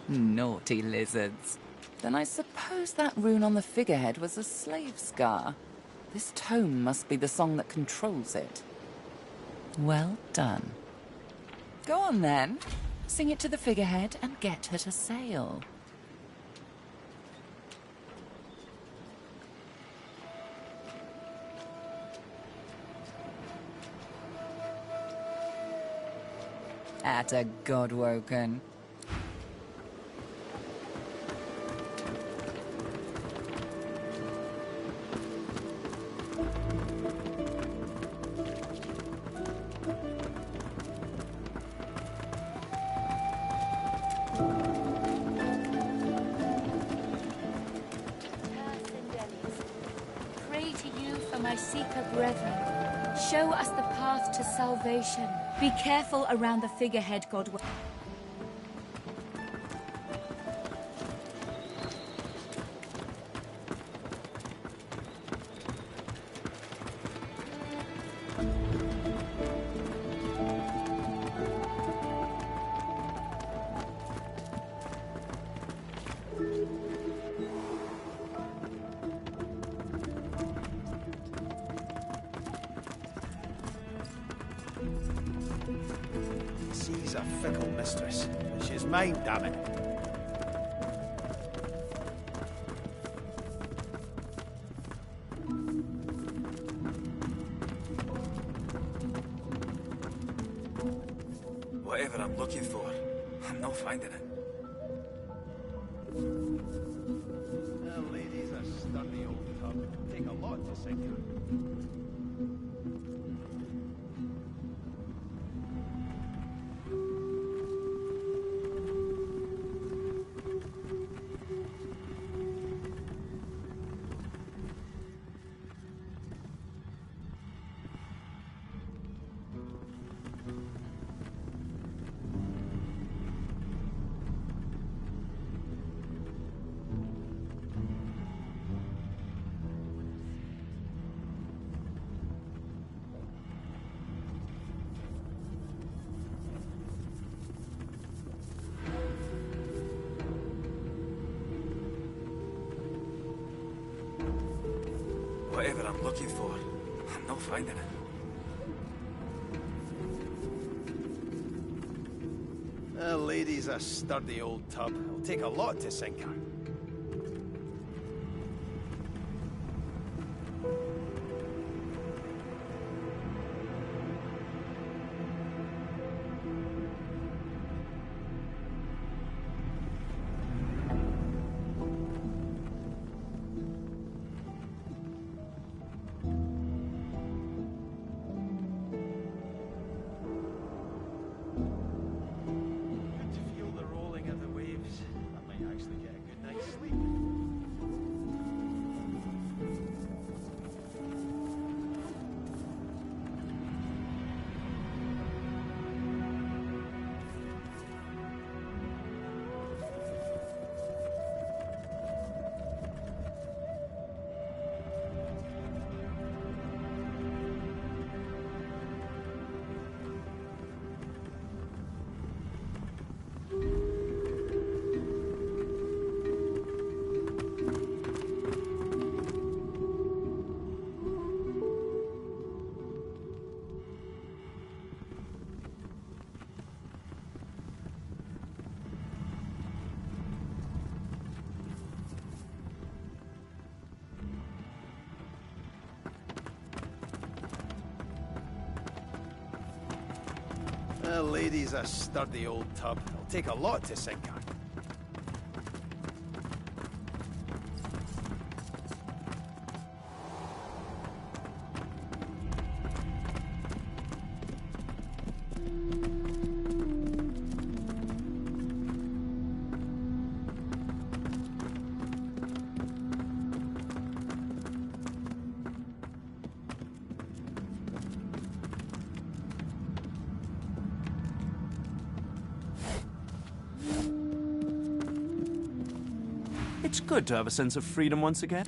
Naughty lizards. Then I suppose that rune on the figurehead was a slave scar. This tome must be the song that controls it. Well done. Go on then. Sing it to the figurehead and get her to sail. Atta Godwoken. Pray to you for my seeker brethren. Show us the path to salvation. Be careful around the figurehead, Godwoken. She's a fickle mistress, but she's mine, damn it. Whatever I'm looking for, I'm not finding it. Well, lady's a sturdy old tub. Take a lot to sink her. Whatever I'm looking for, I'm not finding it. Well, lady's a sturdy old tub. It'll take a lot to sink her. Well, lady's a sturdy old tub. It'll take a lot to sink her. It's good to have a sense of freedom once again.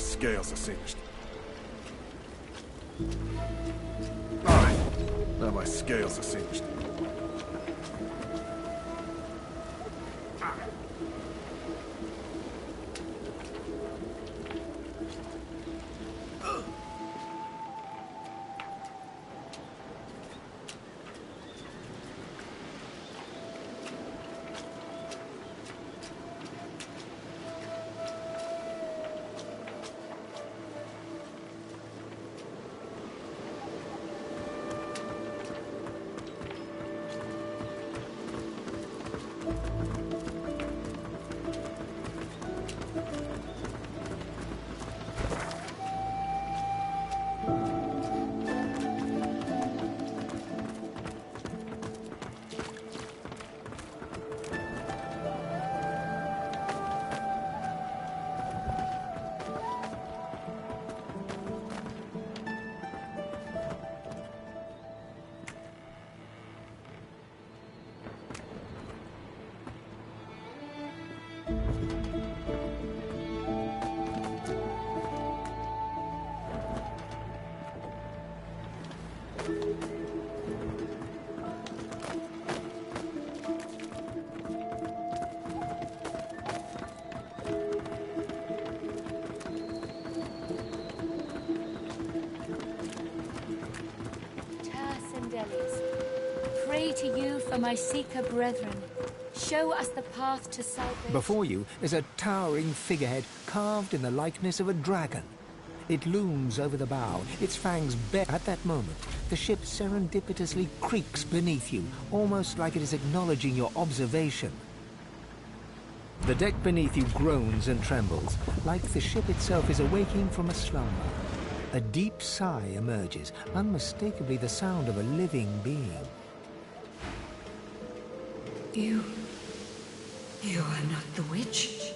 scales are singed. Alright. Now my scales are singed. Pray to you for my Seeker brethren. Show us the path to salvation. Before you is a towering figurehead carved in the likeness of a dragon. It looms over the bow, its fangs bare. At that moment, the ship serendipitously creaks beneath you, almost like it is acknowledging your observation. The deck beneath you groans and trembles, like the ship itself is awaking from a slumber. A deep sigh emerges, unmistakably the sound of a living being. You are not the witch.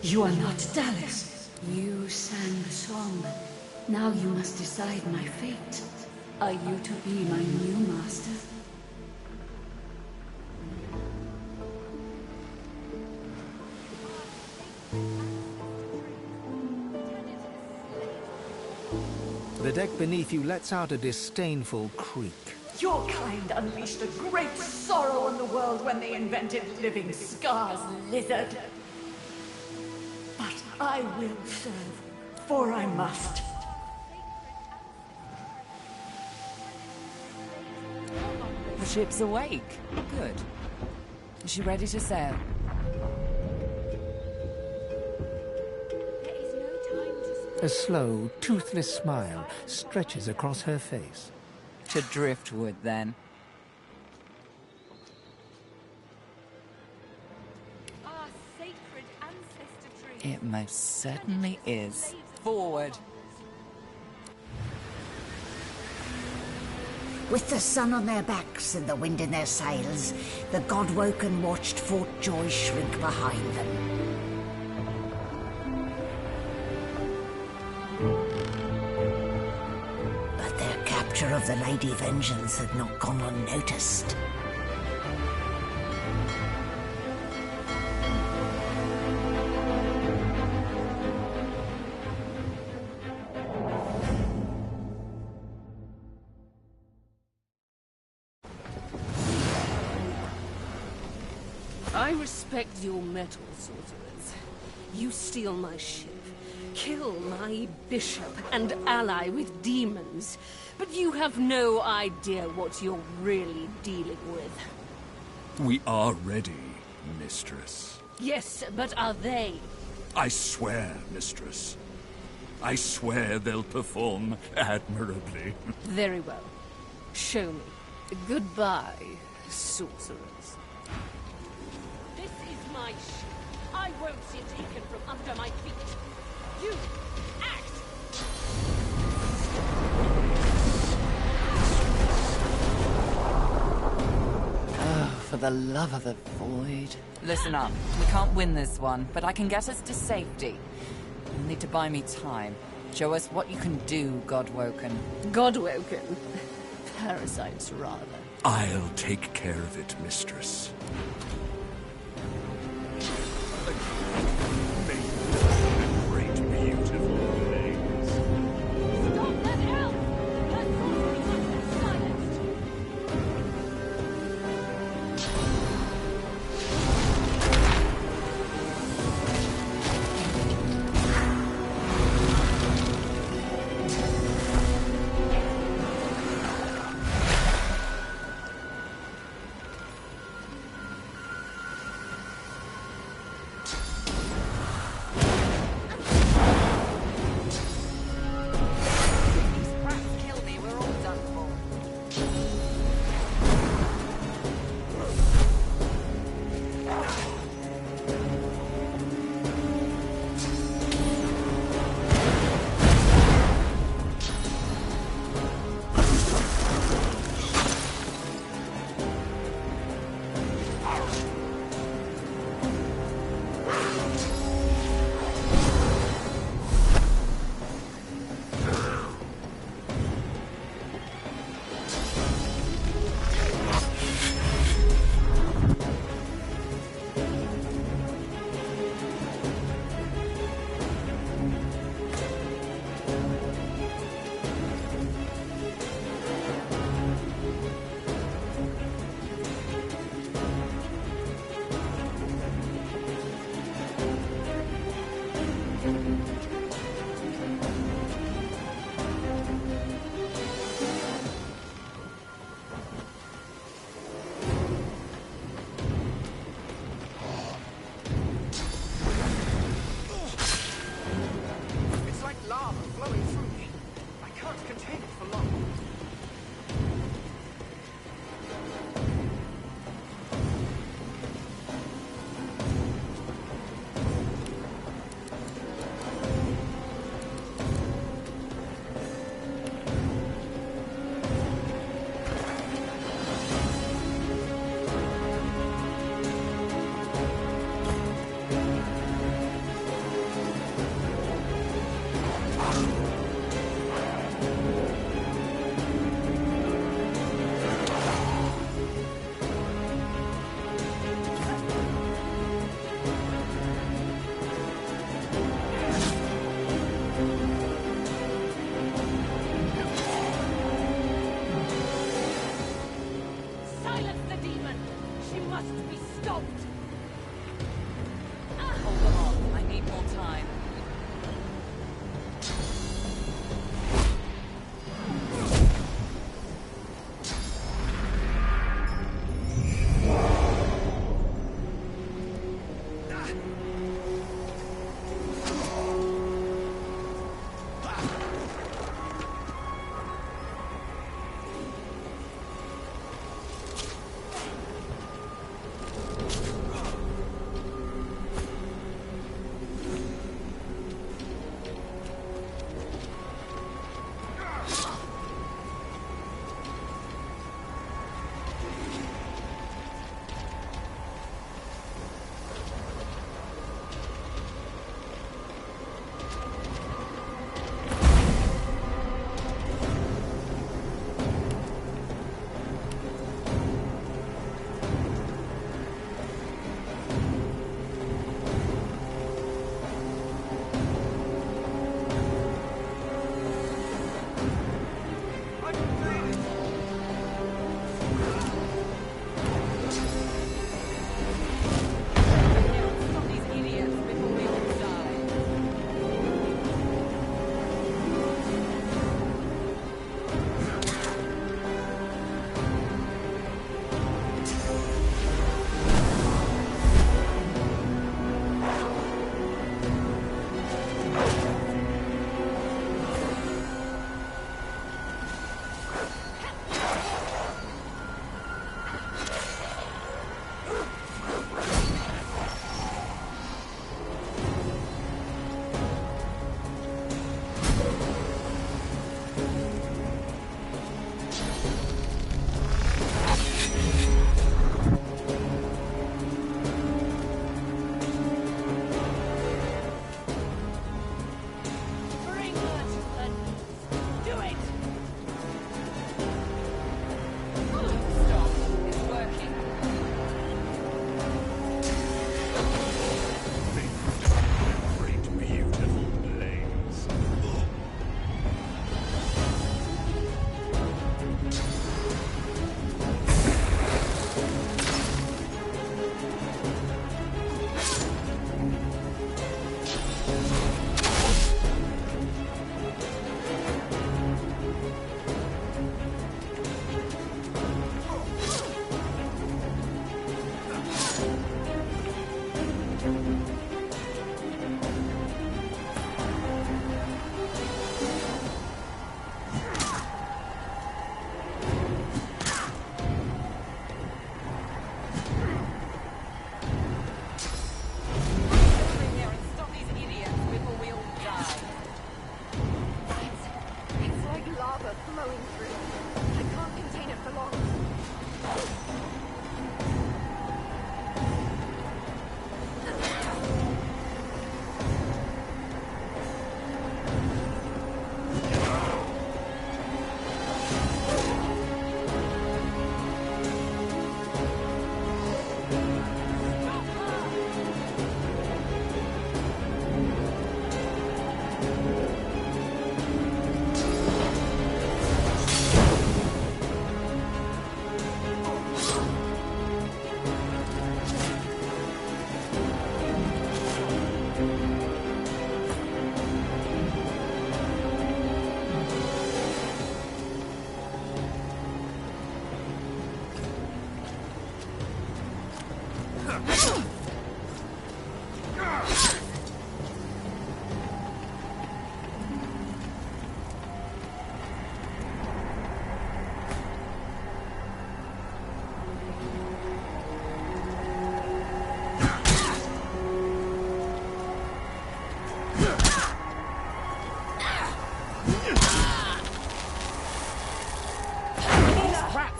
You are not Dallas. You sang the song. Now you must decide my fate. Are you to be my new master? The deck beneath you lets out a disdainful creak. Your kind unleashed a great sorrow on the world when they invented living scars, lizard. But I will serve, for I must. The ship's awake. Good. Is she ready to sail? A slow, toothless smile stretches across her face. To driftwood, then. Our sacred ancestor tree. It most certainly is. Forward. With the sun on their backs and the wind in their sails, the God-woken watched Fort Joy shrink behind them. But their capture of the Lady Vengeance had not gone unnoticed. I respect your mettle, sorcerers. You steal my ship, kill my bishop, and ally with demons. But you have no idea what you're really dealing with. We are ready, mistress. Yes, but are they? I swear, mistress. I swear they'll perform admirably. Very well. Show me. Goodbye, sorcerers. This is my ship. I won't see it taken from under my feet. You, act! Oh, for the love of the void. Listen up. We can't win this one, but I can get us to safety. You'll need to buy me time. Show us what you can do, Godwoken. Godwoken? Parasites, rather. I'll take care of it, mistress. Great, beautiful. can't contain it for long.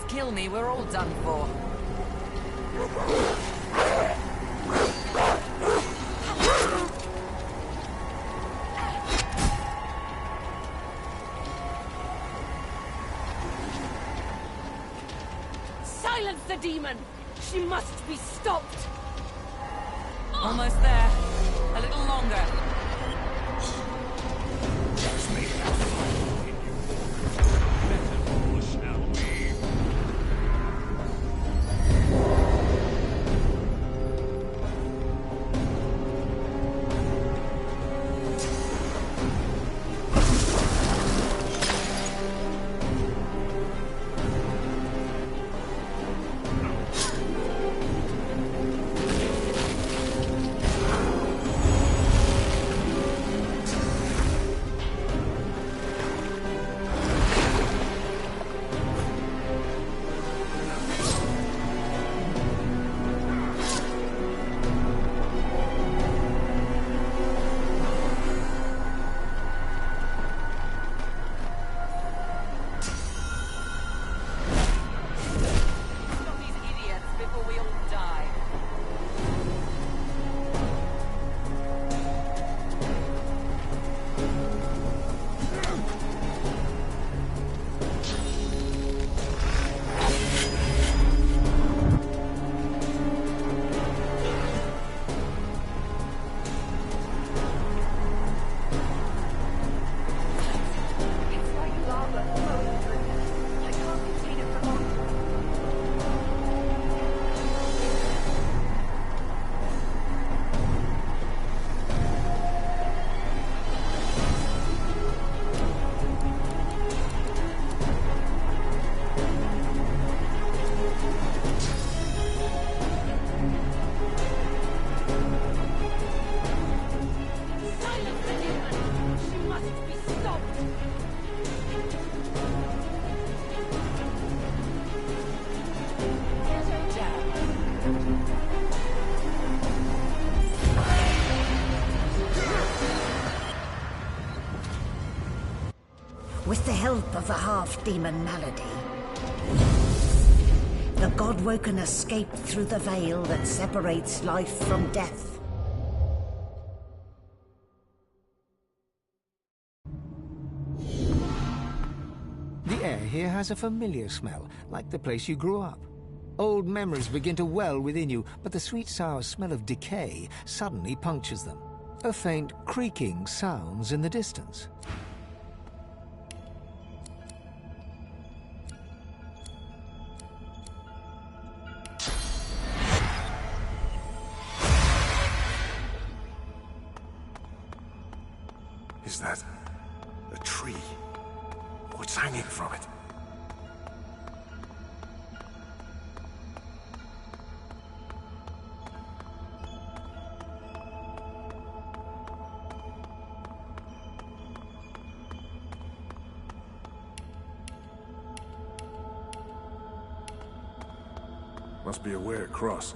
kill me, we're all done for. Silence the demon! She must be stopped! Almost there. A little longer. Let's make that fun in you. Let it all, shall we? With the help of the half-demon malady, the God-Woken escaped through the veil that separates life from death. The air here has a familiar smell, like the place you grew up. Old memories begin to well within you, but the sweet-sour smell of decay suddenly punctures them. A faint creaking sounds in the distance. Is that a tree? What's hanging from it? Must be a way across.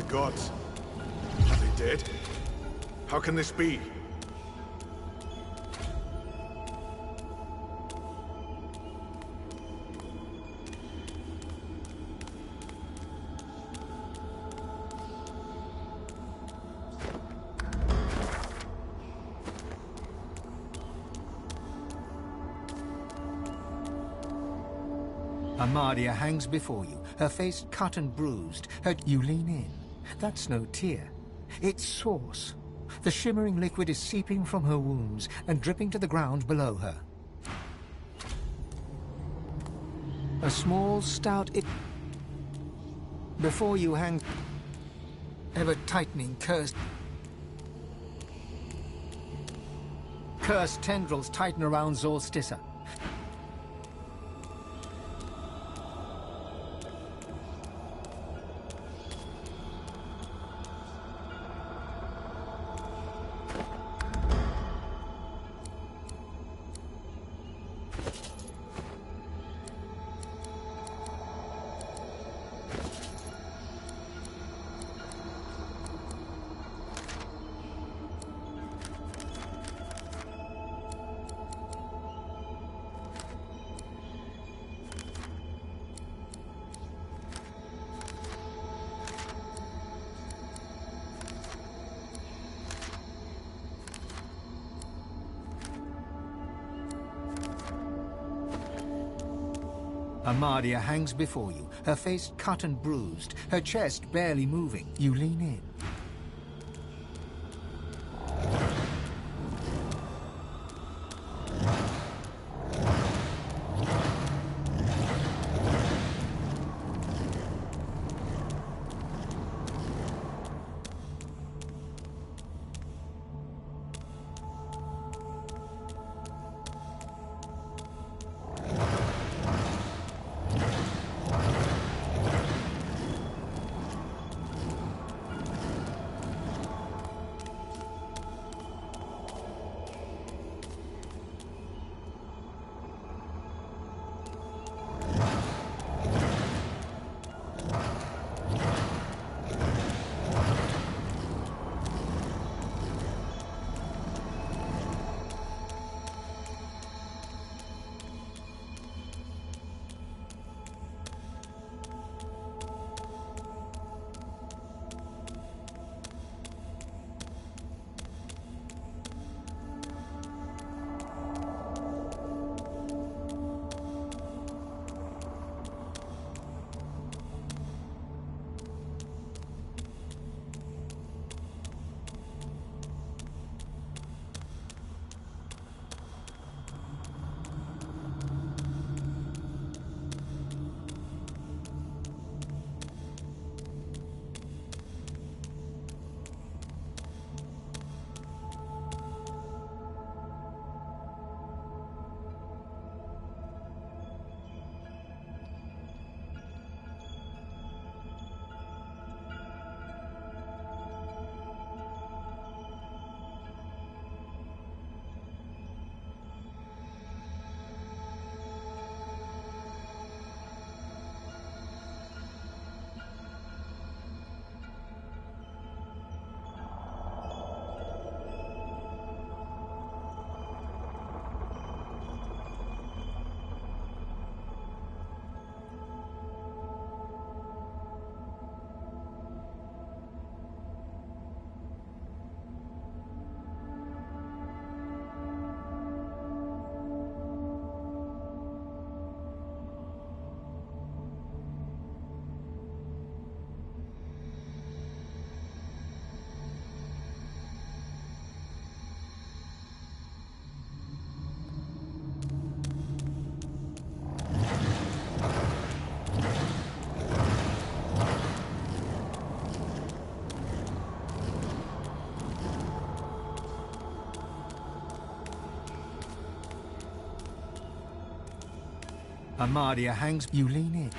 The gods. Are they dead? How can this be? Amadia hangs before you, her face cut and bruised. You lean in. That's no tear. It's sauce. The shimmering liquid is seeping from her wounds and dripping to the ground below her. A small, stout... Before you hangs... ever-tightening, cursed tendrils tighten around Zolstissa. Amadia hangs before you, her face cut and bruised, her chest barely moving. You lean in. Amadia hangs... You lean in.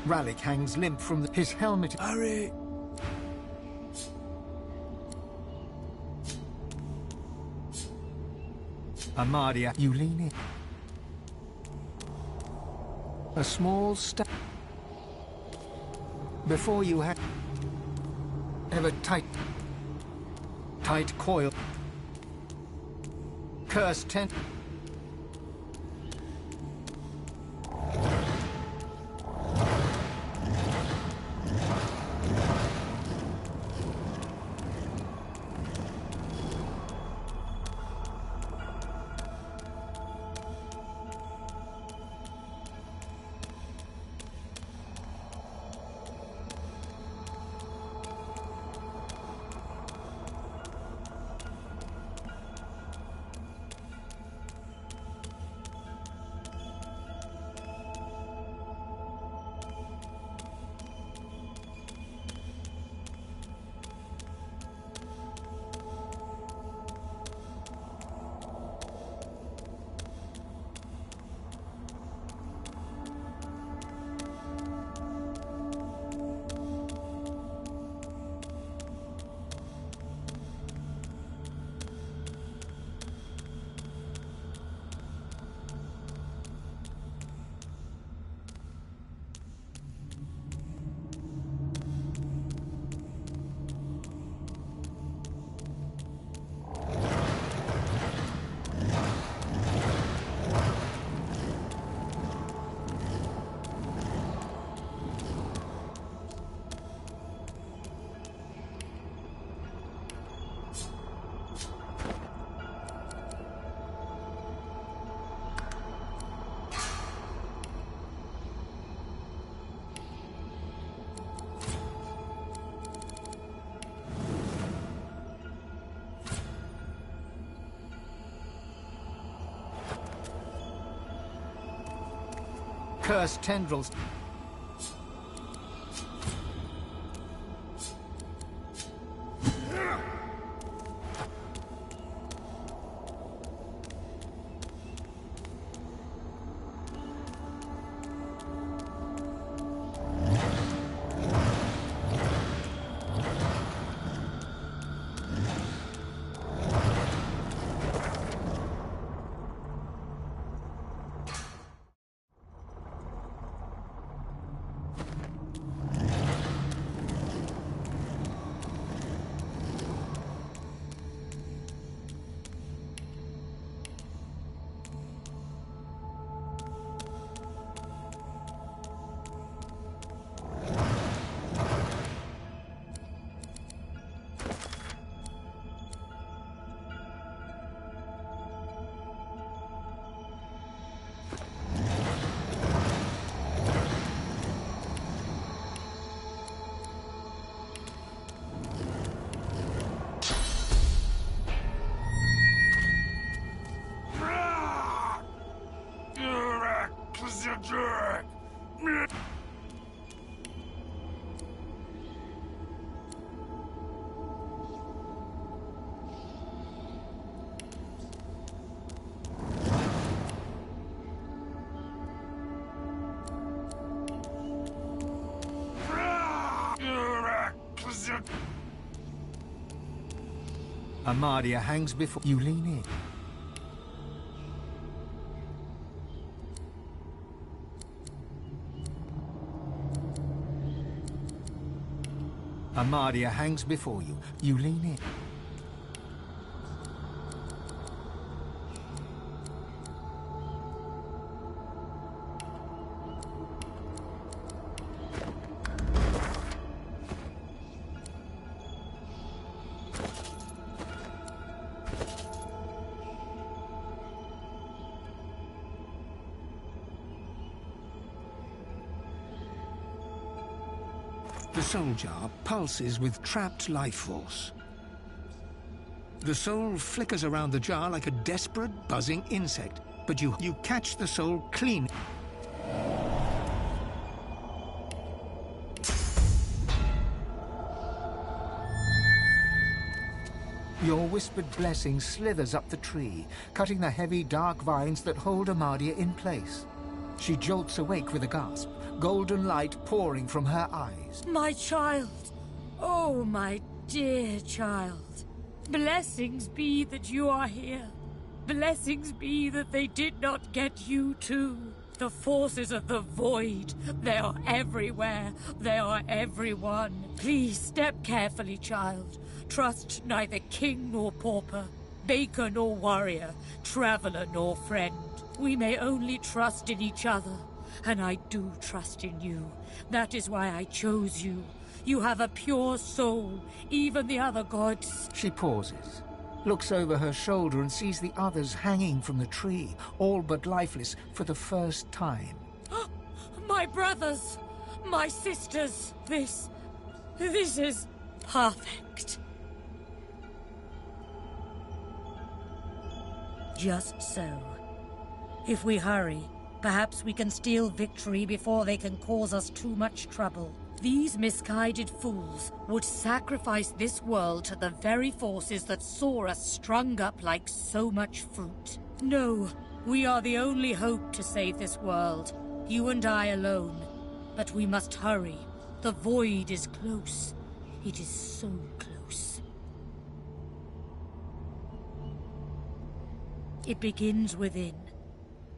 Rallick hangs limp from his helmet. Hurry! Amadia, you lean in. A small step. Before you have a tight coil. Cursed tent. Cursed tendrils. Amadia hangs before you. Lean in. Amadia hangs before you. You lean in. The soul jar pulses with trapped life force. The soul flickers around the jar like a desperate, buzzing insect, but you catch the soul clean. Your whispered blessing slithers up the tree, cutting the heavy, dark vines that hold Amadia in place. She jolts awake with a gasp, golden light pouring from her eyes. My child! Oh, my dear child. Blessings be that you are here. Blessings be that they did not get you too. The forces of the void, they are everywhere. They are everyone. Please step carefully, child. Trust neither king nor pauper, baker nor warrior, traveler nor friend. We may only trust in each other, and I do trust in you. That is why I chose you. You have a pure soul, even the other gods. She pauses, looks over her shoulder and sees the others hanging from the tree, all but lifeless for the first time. My brothers! My sisters! This is perfect. Just so. If we hurry, perhaps we can steal victory before they can cause us too much trouble. These misguided fools would sacrifice this world to the very forces that saw us strung up like so much fruit. No, we are the only hope to save this world. You and I alone. But we must hurry. The void is close. It is so close. It begins within.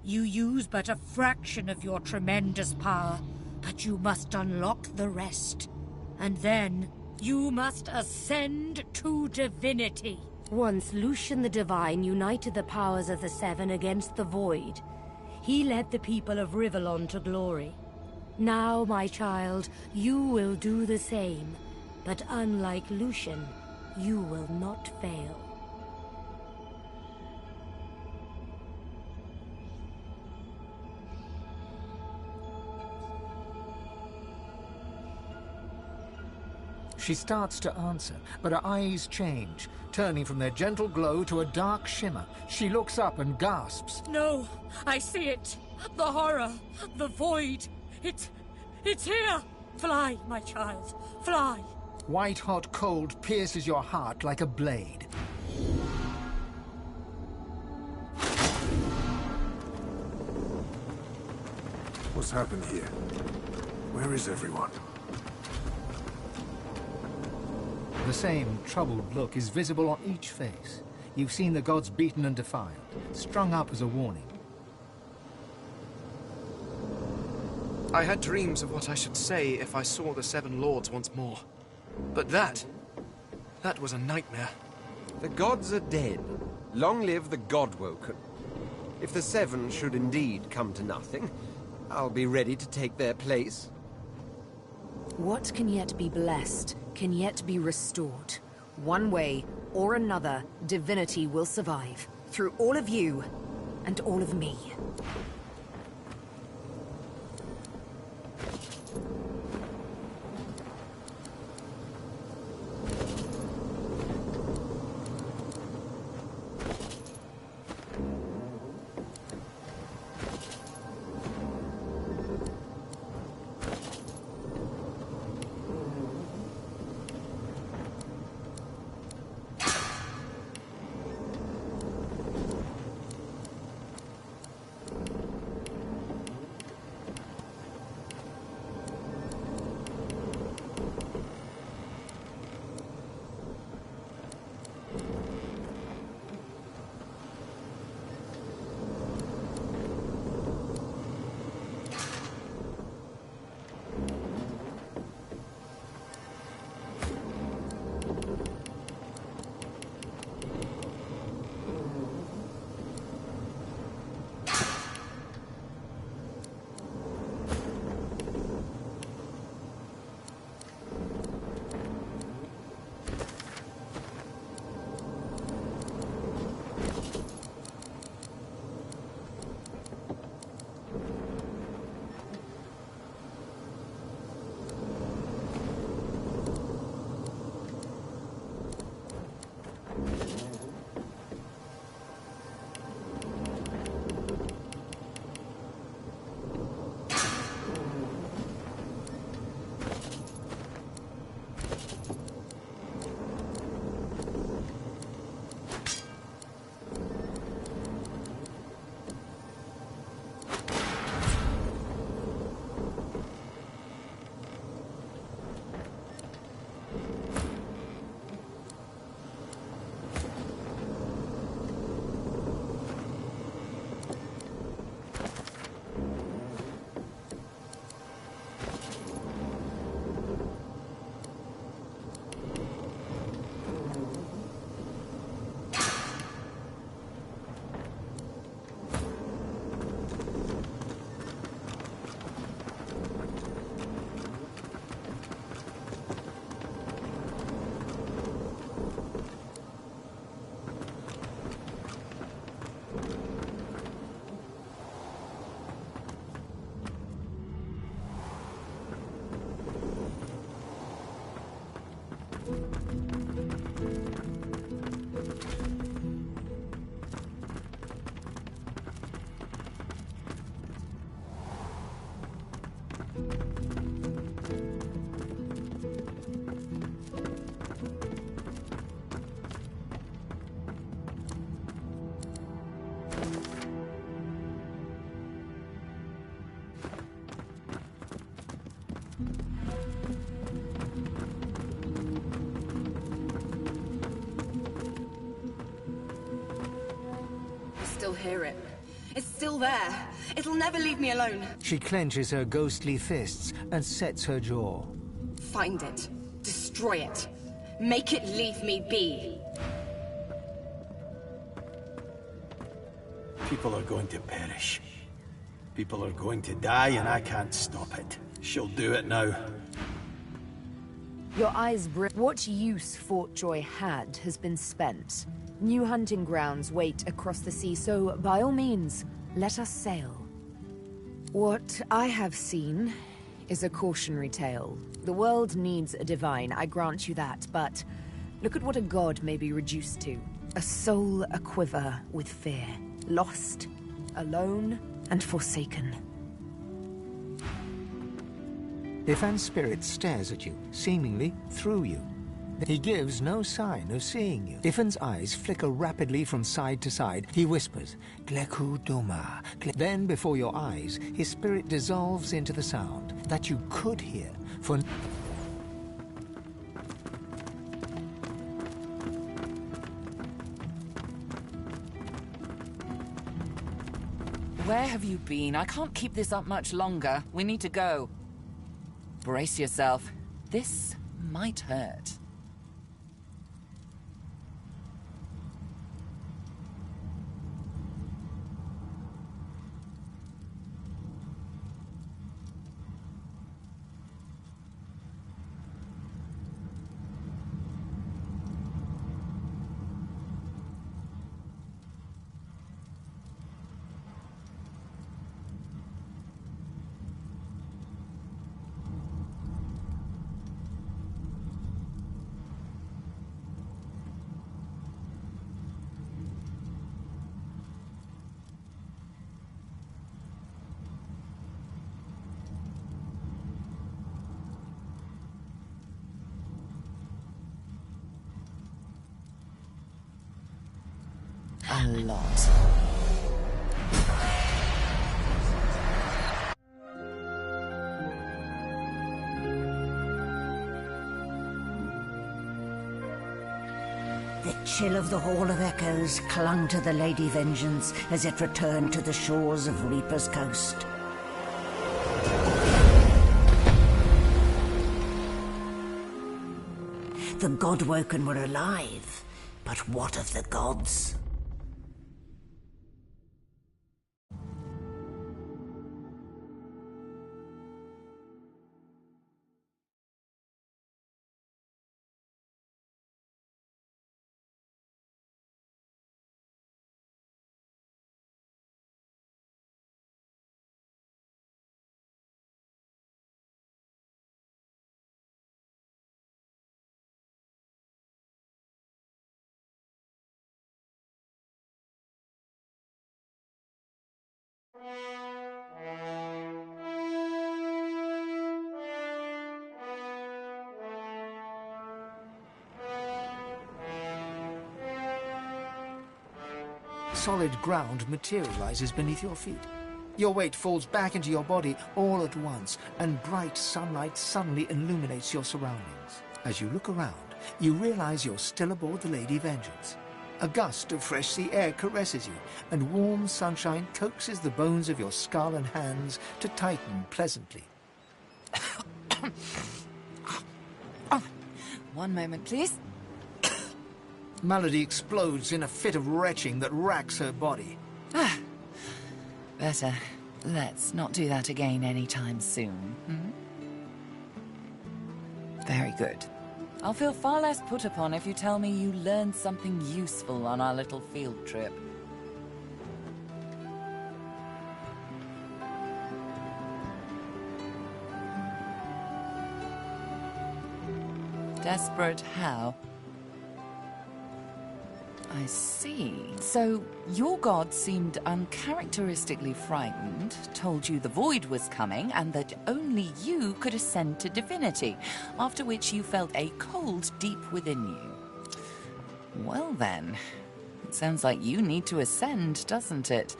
You use but a fraction of your tremendous power, but you must unlock the rest. And then, you must ascend to divinity. Once Lucian the Divine united the powers of the Seven against the Void, he led the people of Rivellon to glory. Now, my child, you will do the same. But unlike Lucian, you will not fail. She starts to answer, but her eyes change, turning from their gentle glow to a dark shimmer. She looks up and gasps. No, I see it. The horror, the void. It's here. Fly, my child, fly. White-hot cold pierces your heart like a blade. What's happened here? Where is everyone? The same troubled look is visible on each face. You've seen the gods beaten and defiled, strung up as a warning. I had dreams of what I should say if I saw the Seven Lords once more. But that was a nightmare. The gods are dead. Long live the God-woken. If the Seven should indeed come to nothing, I'll be ready to take their place. What can yet be blessed can yet be restored. One way or another, divinity will survive. Through all of you and all of me. hear it. It's still there. It'll never leave me alone. She clenches her ghostly fists and sets her jaw. Find it. Destroy it. Make it leave me be. People are going to perish. People are going to die, and I can't stop it. She'll do it now. Your eyes what use Fort Joy had has been spent. New hunting grounds wait across the sea, so by all means, let us sail. What I have seen is a cautionary tale. The world needs a divine, I grant you that, but look at what a god may be reduced to. A soul aquiver with fear, lost, alone, and forsaken. Ifan's spirit stares at you, seemingly through you. He gives no sign of seeing you. Ifan's eyes flicker rapidly from side to side. He whispers, Gleku Doma. Then, before your eyes, his spirit dissolves into the sound that you could hear, for... Where have you been? I can't keep this up much longer. We need to go. Brace yourself. This might hurt. A lot. The chill of the Hall of Echoes clung to the Lady Vengeance as it returned to the shores of Reaper's Coast. The Godwoken were alive, but what of the gods? Solid ground materializes beneath your feet. Your weight falls back into your body all at once, and bright sunlight suddenly illuminates your surroundings. As you look around, you realize you're still aboard the Lady Vengeance. A gust of fresh sea air caresses you, and warm sunshine coaxes the bones of your skull and hands to tighten pleasantly. One moment, please. Malady explodes in a fit of retching that racks her body. Better. Let's not do that again anytime soon. Very good. I'll feel far less put upon if you tell me you learned something useful on our little field trip. Desperate how? I see. So, your god seemed uncharacteristically frightened, told you the void was coming, and that only you could ascend to divinity, after which you felt a cold deep within you. Well then, it sounds like you need to ascend, doesn't it?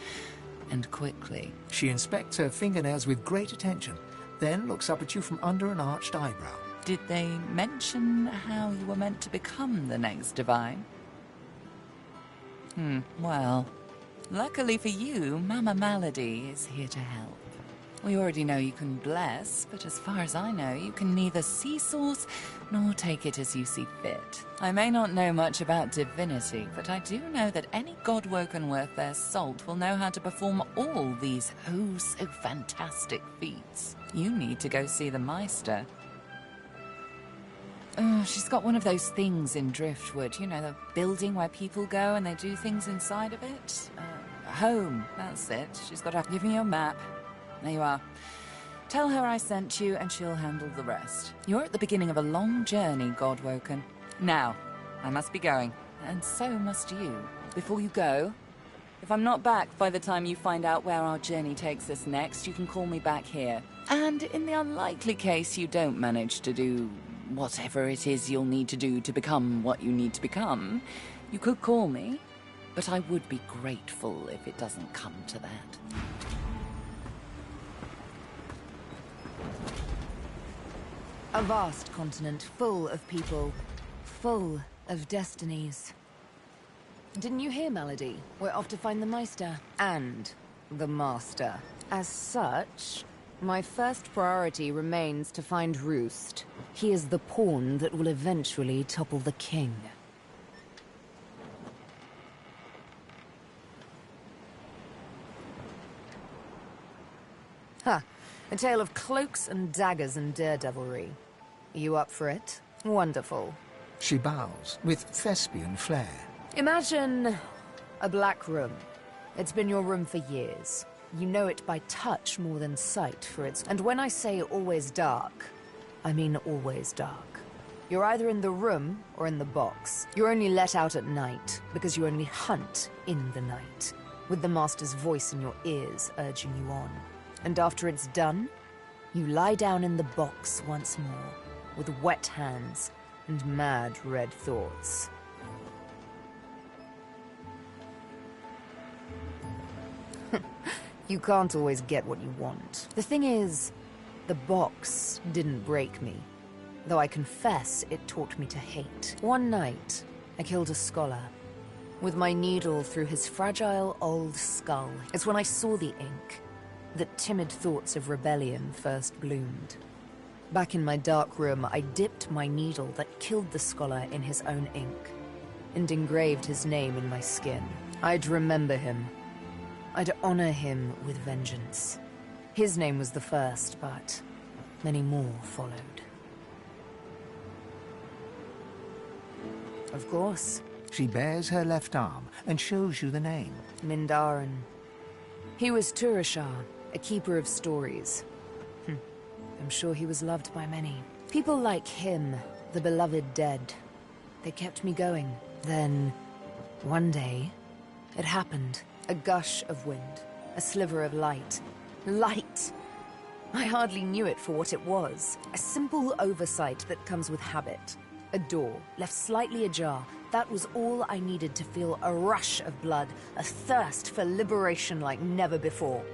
And quickly. She inspects her fingernails with great attention, then looks up at you from under an arched eyebrow. Did they mention how you were meant to become the next divine? Well, Luckily for you, Mama Malady is here to help. We already know you can bless, but as far as I know, you can neither see source nor take it as you see fit. I may not know much about divinity, but I do know that any godwoken worth their salt will know how to perform all these so fantastic feats. You need to go see the Meister. Oh, she's got one of those things in Driftwood, you know, the building where people go and they do things inside of it. Home, that's it. She's got to give me your map. There you are. Tell her I sent you and she'll handle the rest. You're at the beginning of a long journey, Godwoken. Now, I must be going, and so must you. Before you go, if I'm not back by the time you find out where our journey takes us next, you can call me back here. And in the unlikely case you don't manage to do whatever it is you'll need to do to become what you need to become, you could call me, but I would be grateful if it doesn't come to that. A vast continent full of people, full of destinies. Didn't you hear, Malady? We're off to find the Meister and the Master. As such, my first priority remains to find Roost. He is the pawn that will eventually topple the king. A tale of cloaks and daggers and daredevilry. You up for it? Wonderful. She bows with thespian flair. Imagine a black room. It's been your room for years. You know it by touch more than sight for its... And when I say always dark, I mean always dark. You're either in the room or in the box. You're only let out at night because you only hunt in the night, with the Master's voice in your ears urging you on. And after it's done, you lie down in the box once more, with wet hands and mad red thoughts. You can't always get what you want. The thing is, the box didn't break me, though I confess it taught me to hate. One night, I killed a scholar, with my needle through his fragile old skull. It's when I saw the ink that timid thoughts of rebellion first bloomed. Back in my dark room, I dipped my needle that killed the scholar in his own ink, and engraved his name in my skin. I'd remember him. I'd honor him with vengeance. His name was the first, but many more followed. Of course. She bares her left arm and shows you the name. Mindarin. He was Turashar, a keeper of stories. I'm sure he was loved by many. People like him, the beloved dead. They kept me going. Then, one day, it happened. A gush of wind. A sliver of light. Light! I hardly knew it for what it was. A simple oversight that comes with habit. A door, left slightly ajar. That was all I needed to feel a rush of blood. A thirst for liberation like never before.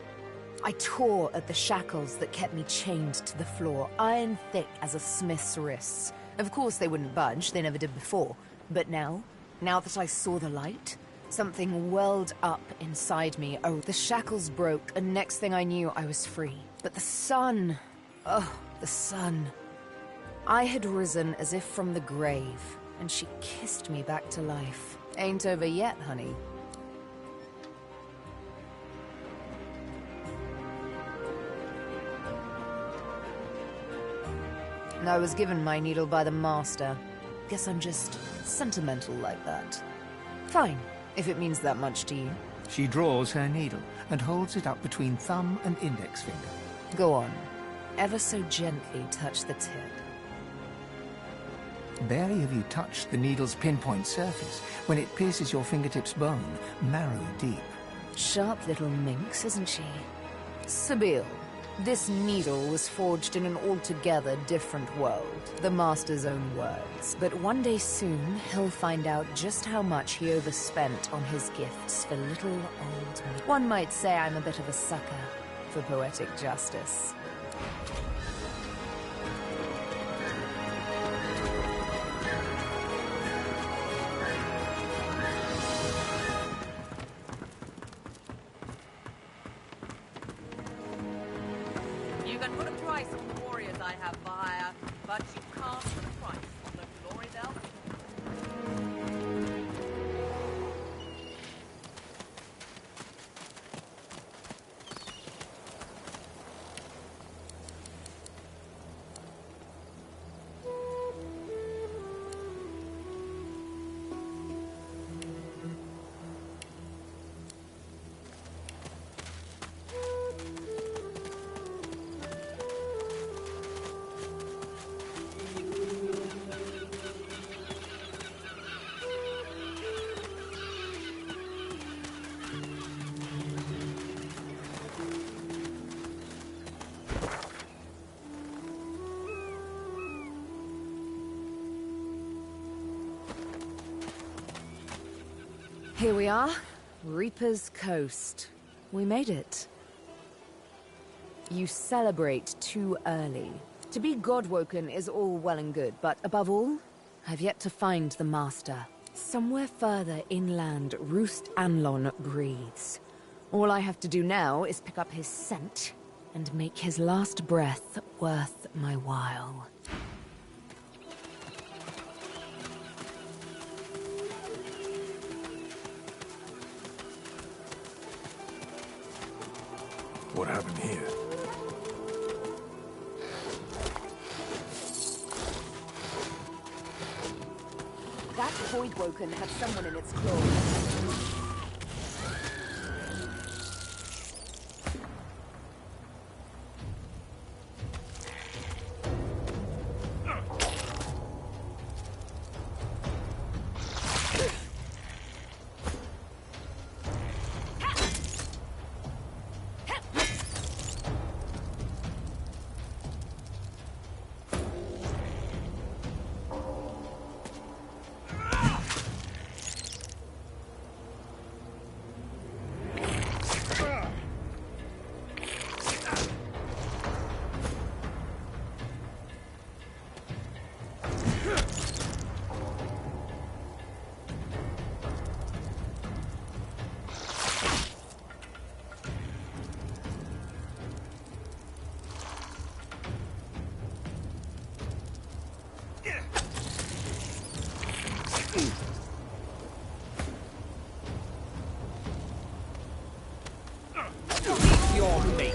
I tore at the shackles that kept me chained to the floor, iron thick as a smith's wrists. Of course they wouldn't budge, they never did before. But now that I saw the light, something welled up inside me. Oh, the shackles broke, and next thing I knew, I was free. But the sun... oh, the sun. I had risen as if from the grave, and she kissed me back to life. Ain't over yet, honey. I was given my needle by the Master. Guess I'm just sentimental like that. Fine, if it means that much to you. She draws her needle and holds it up between thumb and index finger. Go on. Ever so gently touch the tip. Barely have you touched the needle's pinpoint surface when it pierces your fingertips' bone, marrow deep. Sharp little minx, isn't she? Sabine, this needle was forged in an altogether different world. The Master's own words. But one day soon, he'll find out just how much he overspent on his gifts for little old me. One might say I'm a bit of a sucker for poetic justice. You can put a price on the warriors I have for hire, but you can't put a price on the glory they'll... Here we are, Reaper's Coast. We made it. You celebrate too early. To be God-woken is all well and good, but above all, I've yet to find the Master. Somewhere further inland, Roost Anlon breathes. All I have to do now is pick up his scent and make his last breath worth my while. What happened here? That Voidwoken had someone in its claws. Your mate.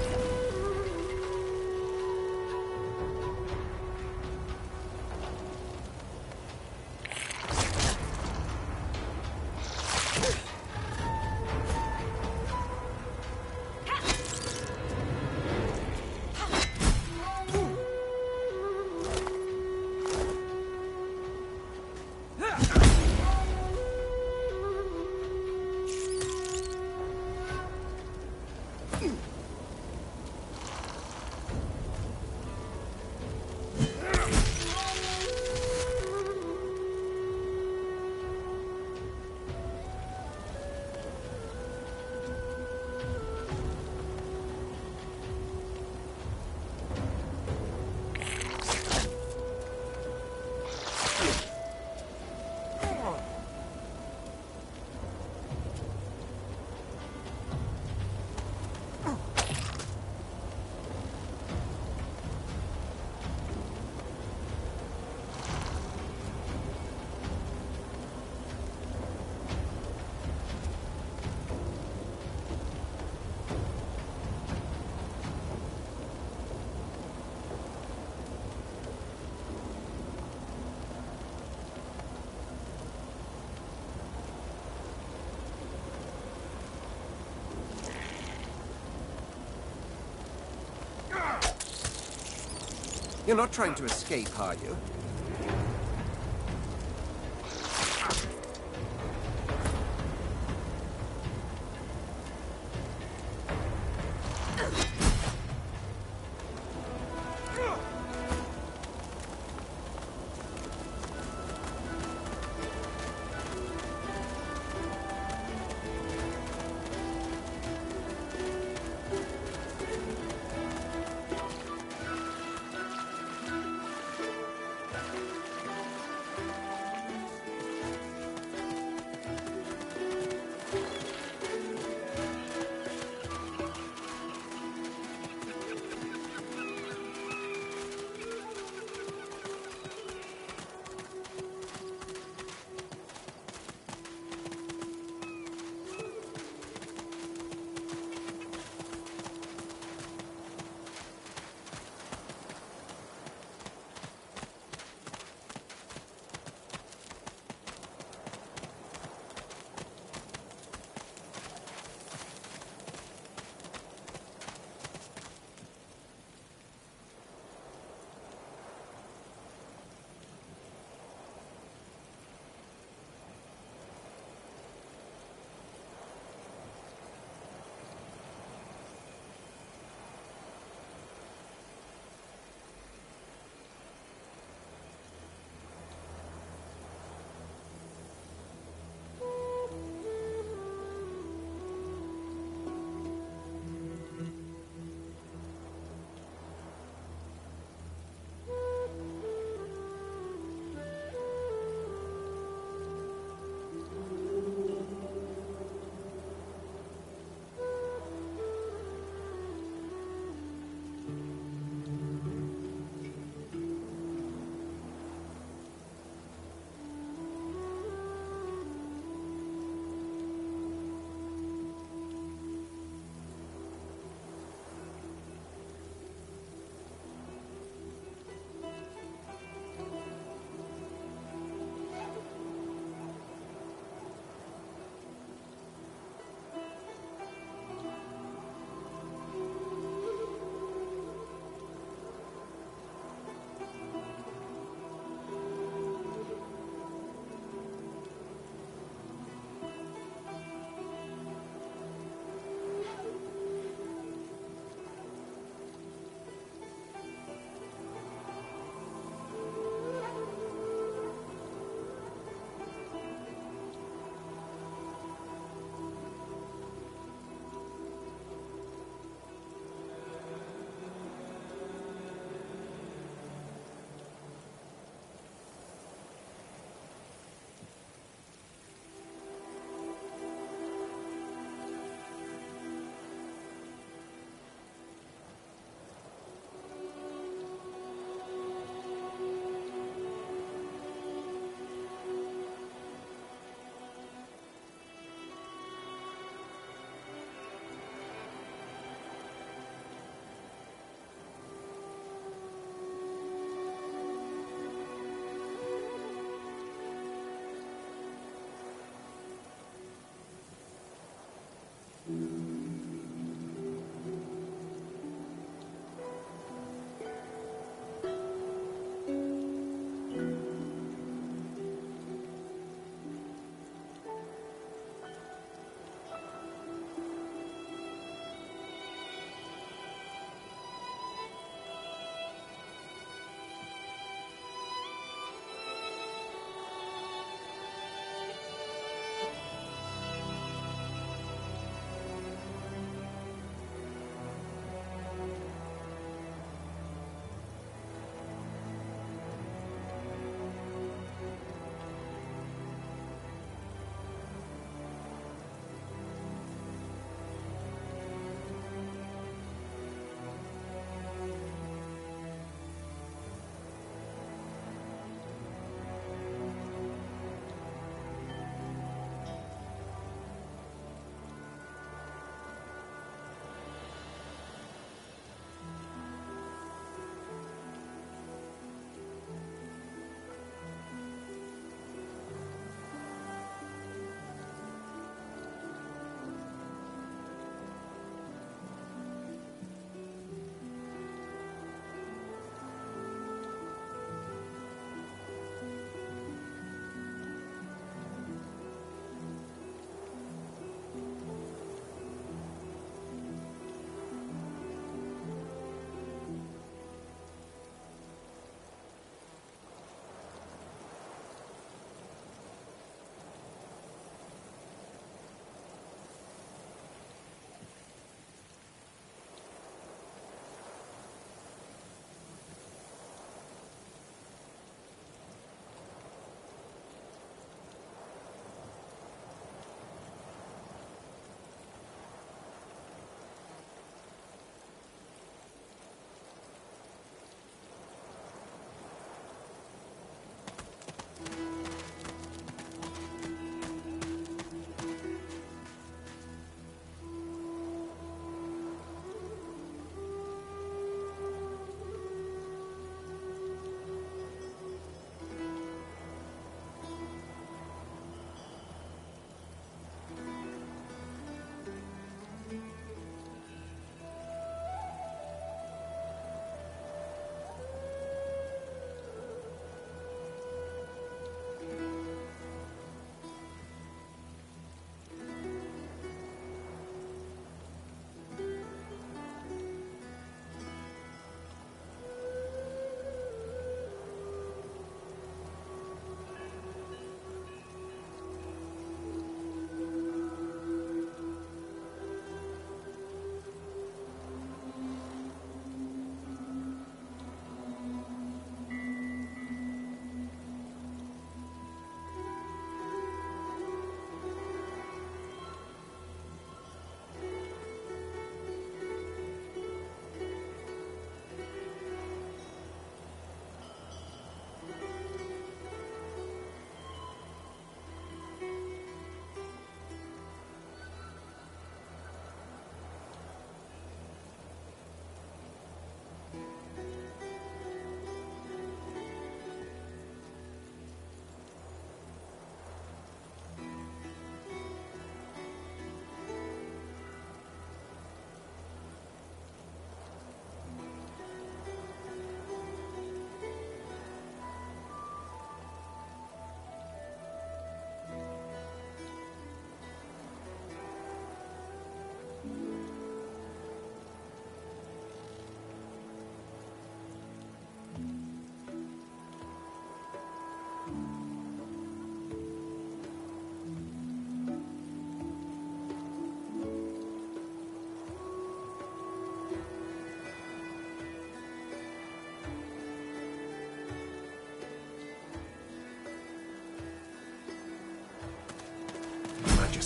You're not trying to escape, are you?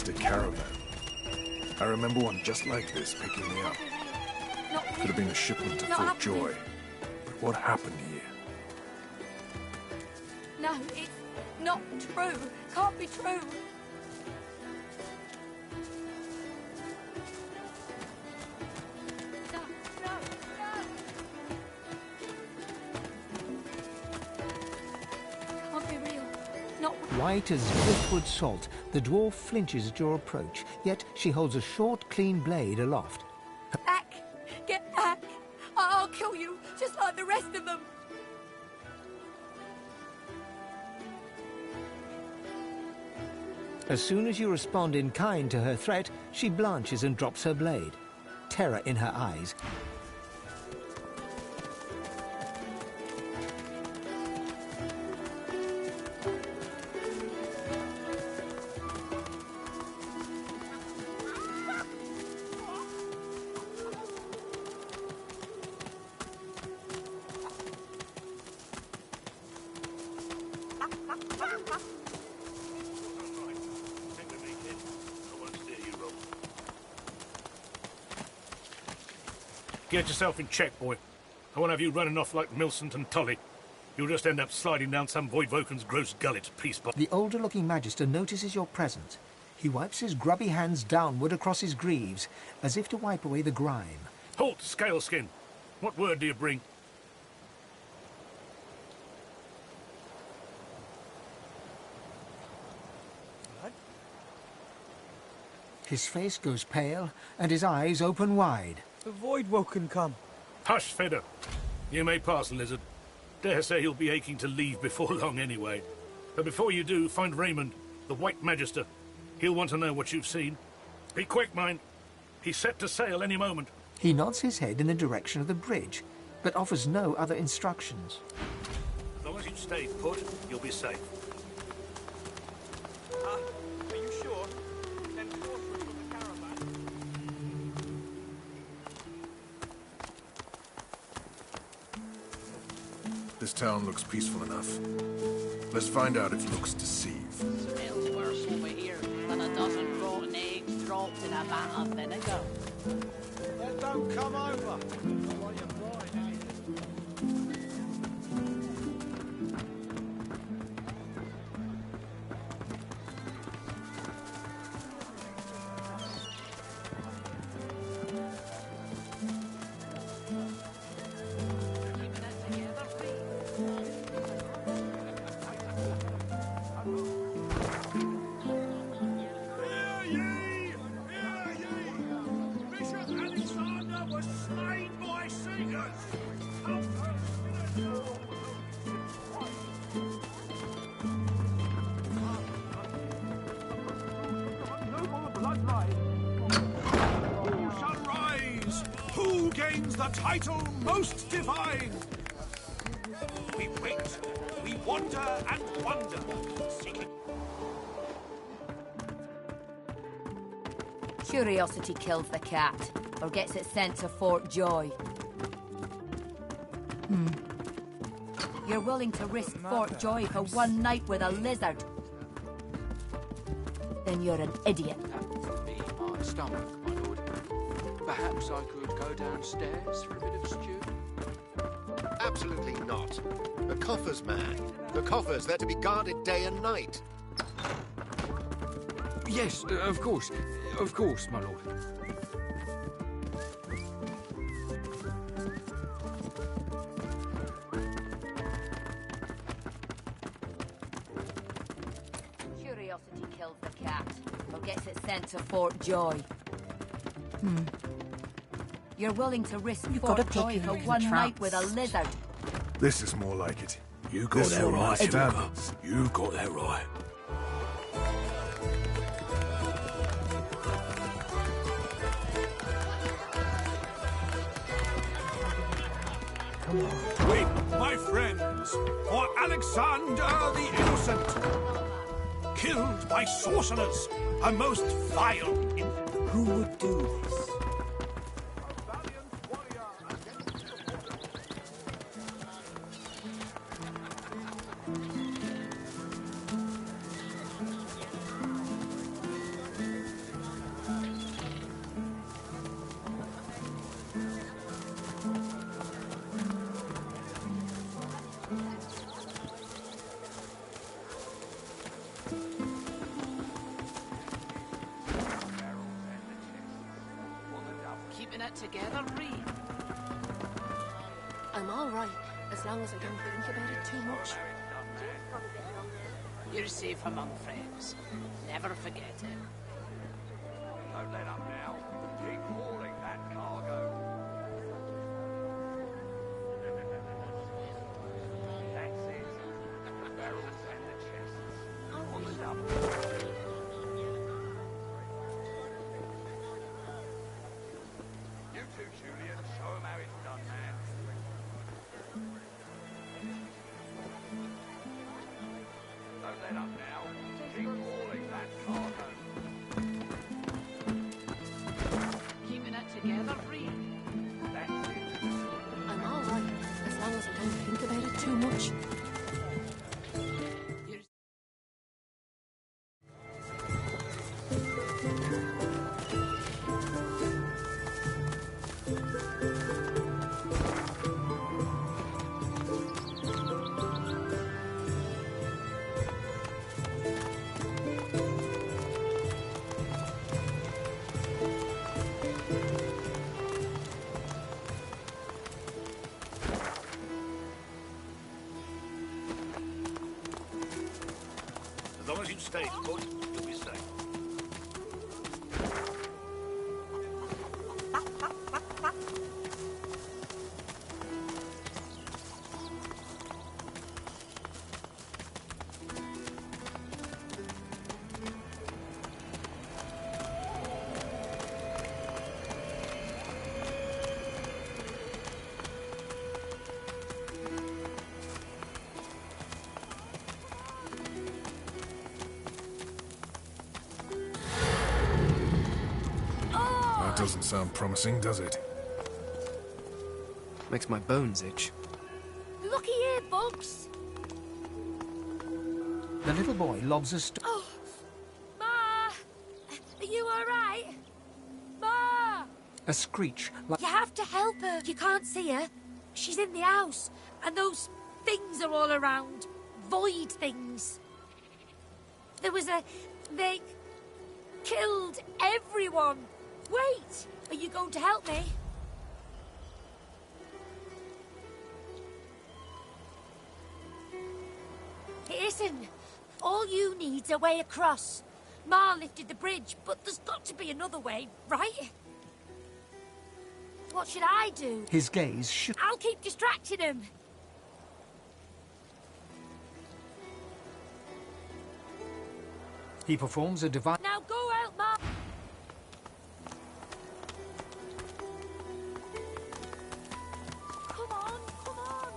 missed a caravan. I remember one just like this picking me up. Could have been a shipment to Fort Joy. But what happened here? No, it's not true. Can't be true. White as driftwood salt, the dwarf flinches at your approach, yet she holds a short, clean blade aloft. Back! Get back! I'll kill you, just like the rest of them! As soon as you respond in kind to her threat, she blanches and drops her blade. Terror in her eyes. Get yourself in check, boy. I won't have you running off like Millicent and Tully. You'll just end up sliding down some Voidwoken's gross gullet piece by... The older-looking Magister notices your presence. He wipes his grubby hands downward across his greaves, as if to wipe away the grime. Halt, Scaleskin! What word do you bring? His face goes pale, and his eyes open wide. The Voidwoken come. Hush, Fedor. You may pass, Lizard. Dare say he'll be aching to leave before long anyway. But before you do, find Raymond, the White Magister. He'll want to know what you've seen. Be quick, mind. He's set to sail any moment. He nods his head in the direction of the bridge, but offers no other instructions. As long as you stay put, you'll be safe. Are you sure? Then forward from the caravan. This town looks peaceful enough. Let's find out if it looks deceived. Smells worse over here than a dozen rotten eggs dropped in a vat of vinegar. Then don't come over. Who shall rise? Who gains the title most divine? We wait, we wander and wonder, seeking... Curiosity kills the cat, or gets it sent to Fort Joy. You're willing to risk Fort Joy for one night with a lizard? Then you're an idiot. Me, my stomach, my lord. Perhaps I could go downstairs for a bit of stew? Absolutely not. The coffers, man. The coffers, they're to be guarded day and night. Yes, of course. Of course, my lord. Curiosity kills the cat, or gets it sent to Fort Joy. You're willing to risk Fort Joy for one night with a lizard? This is more like it. You got that right, Stabber. You got that right. Wait, my friends, for Alexander the Innocent, killed by sorcerers, a most vile... Who would do this? together, Reed? I'm all right, as long as I don't think about it too much. You're safe among friends. Never forget it. Don't let up now. Keep hauling that cargo. That's it. The barrels and the chests. On the double. You two, Julian, show 'em how it's done, man. Don't let up now. Keep hauling that cargo. Keeping it together, Reed? That's it. I'm all right, as long as I don't think about it too much. As long as you stay put, you'll be safe. Doesn't sound promising, does it? Makes my bones itch. Looky here, Bugs. The little boy lobs a Oh, Ma! Are you all right? Ma! a screech like... You have to help her. You can't see her. She's in the house, and those things are all around. Void things. They killed everyone. Wait! Are you going to help me? Listen, all you need's a way across. Ma lifted the bridge, but there's got to be another way, right? What should I do? His gaze shook. I'll keep distracting him. He performs a divine... Now go out, Ma. Come on, come on.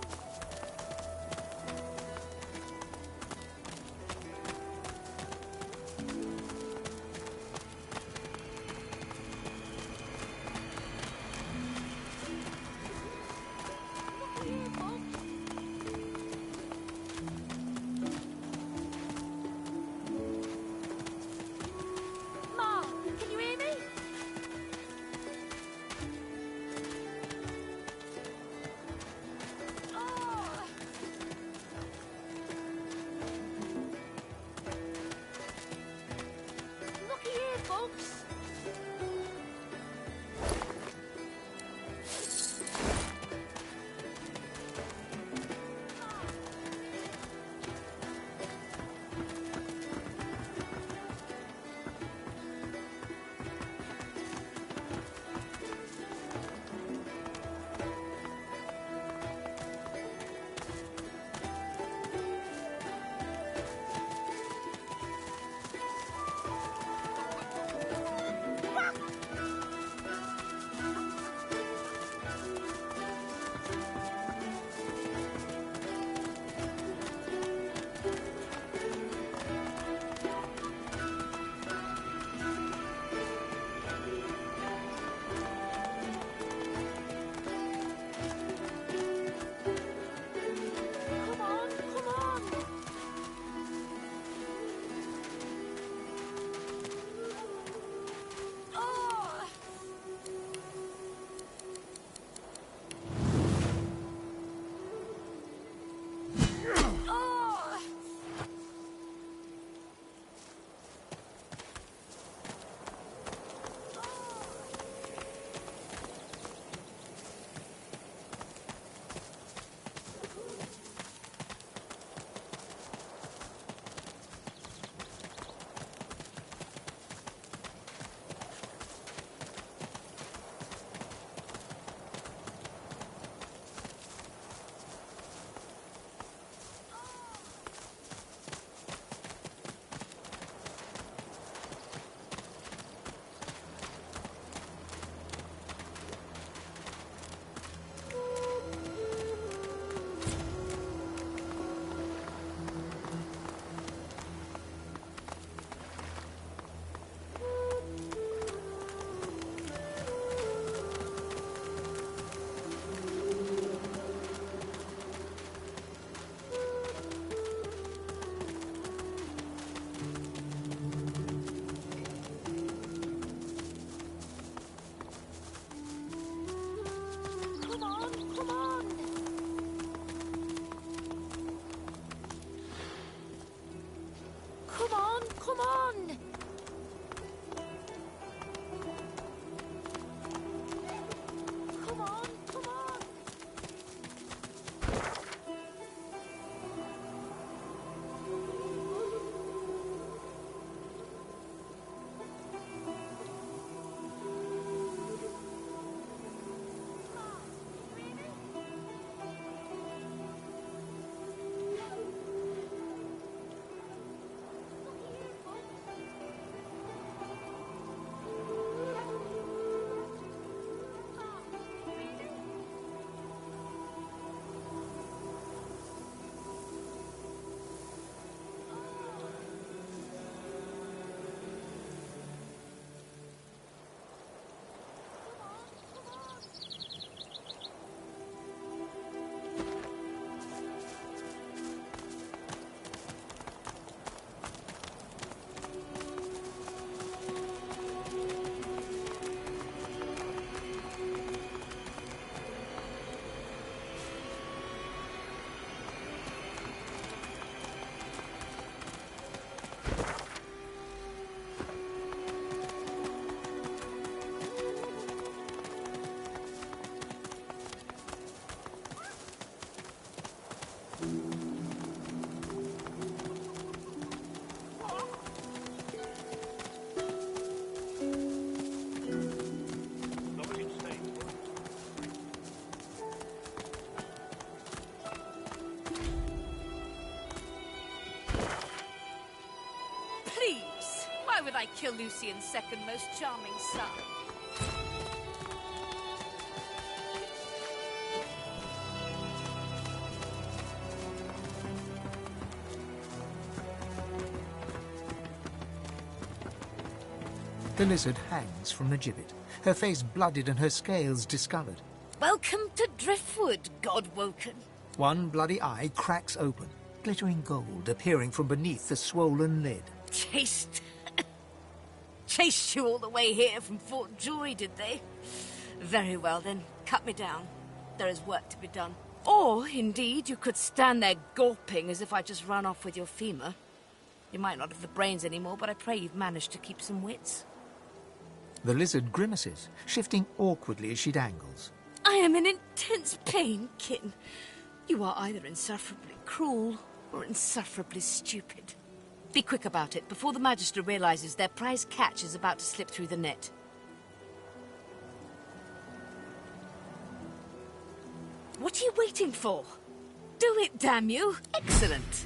kill Lucian's second most charming son. The lizard hangs from the gibbet, her face blooded and her scales discoloured. Welcome to Driftwood, God-woken. One bloody eye cracks open, glittering gold appearing from beneath the swollen lid. Chased you all the way here from Fort Joy, did they? Very well then, cut me down. There is work to be done. Or, indeed, you could stand there gulping as if I just run off with your femur. You might not have the brains anymore, but I pray you've managed to keep some wits. The lizard grimaces, shifting awkwardly as she dangles. I am in intense pain, Kin. You are either insufferably cruel or insufferably stupid. Be quick about it, before the Magister realizes their prize catch is about to slip through the net. What are you waiting for? Do it, damn you! Excellent!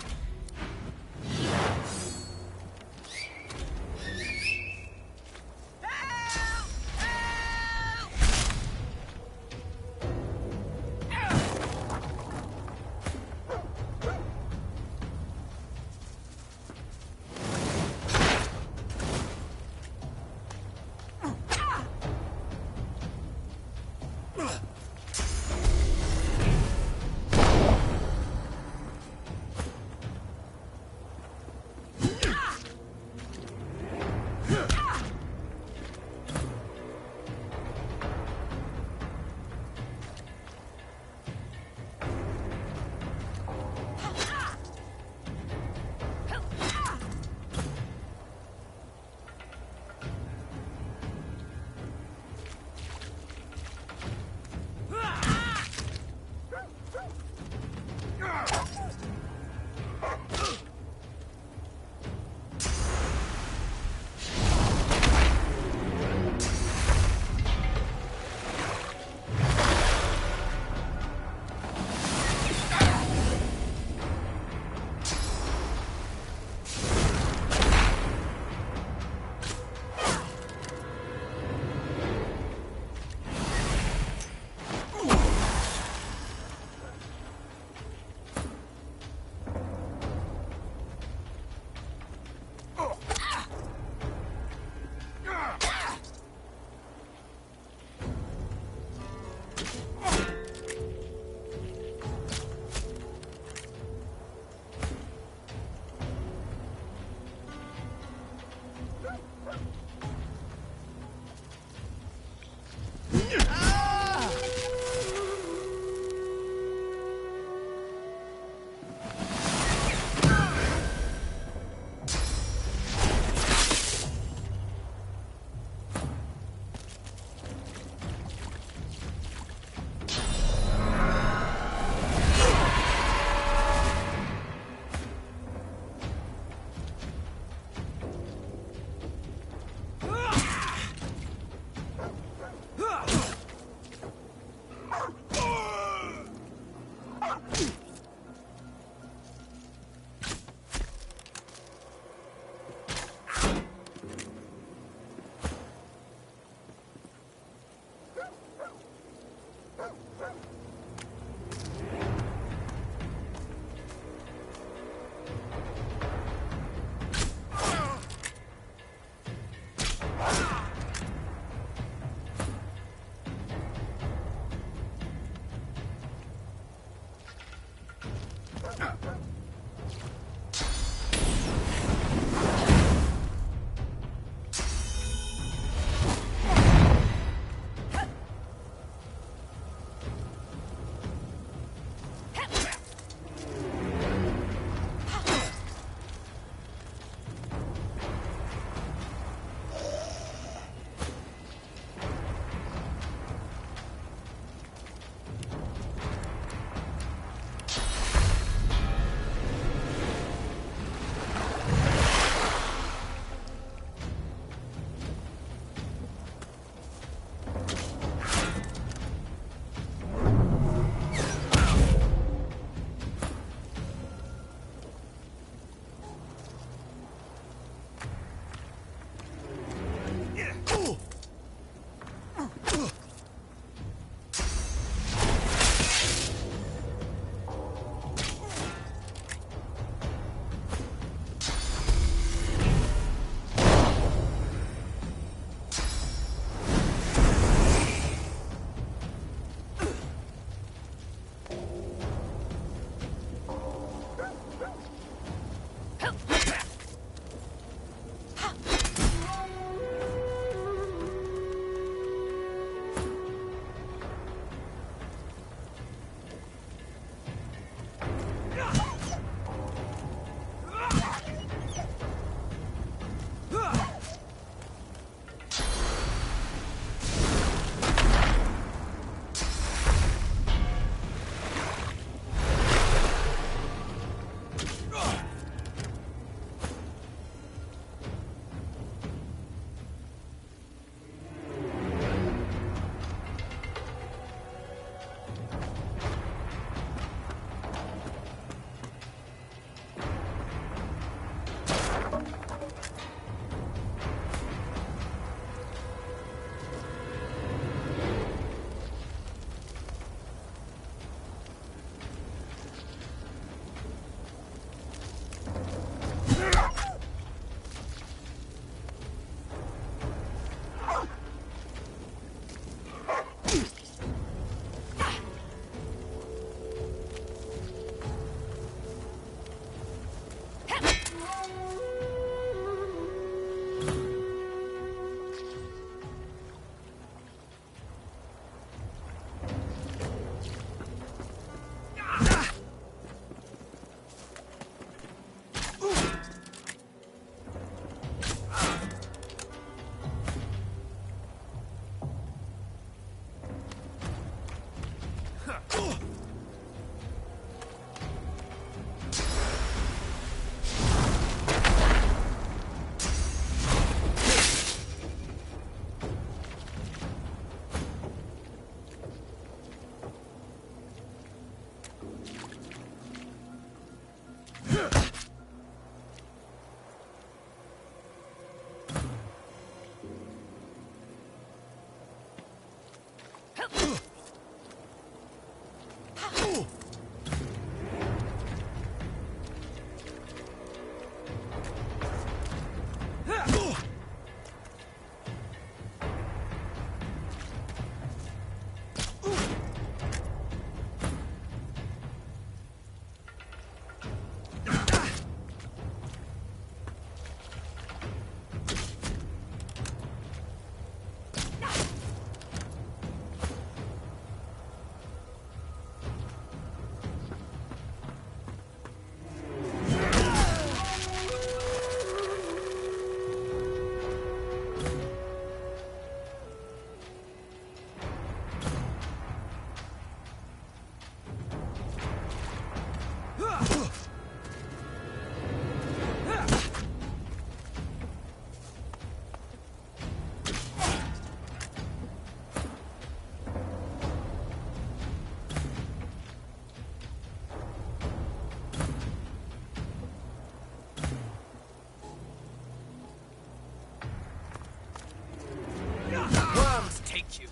Worms take you!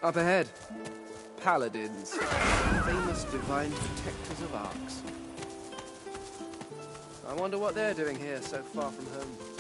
Up ahead, paladins, famous divine protectors of arcs. I wonder what they're doing here so far from home.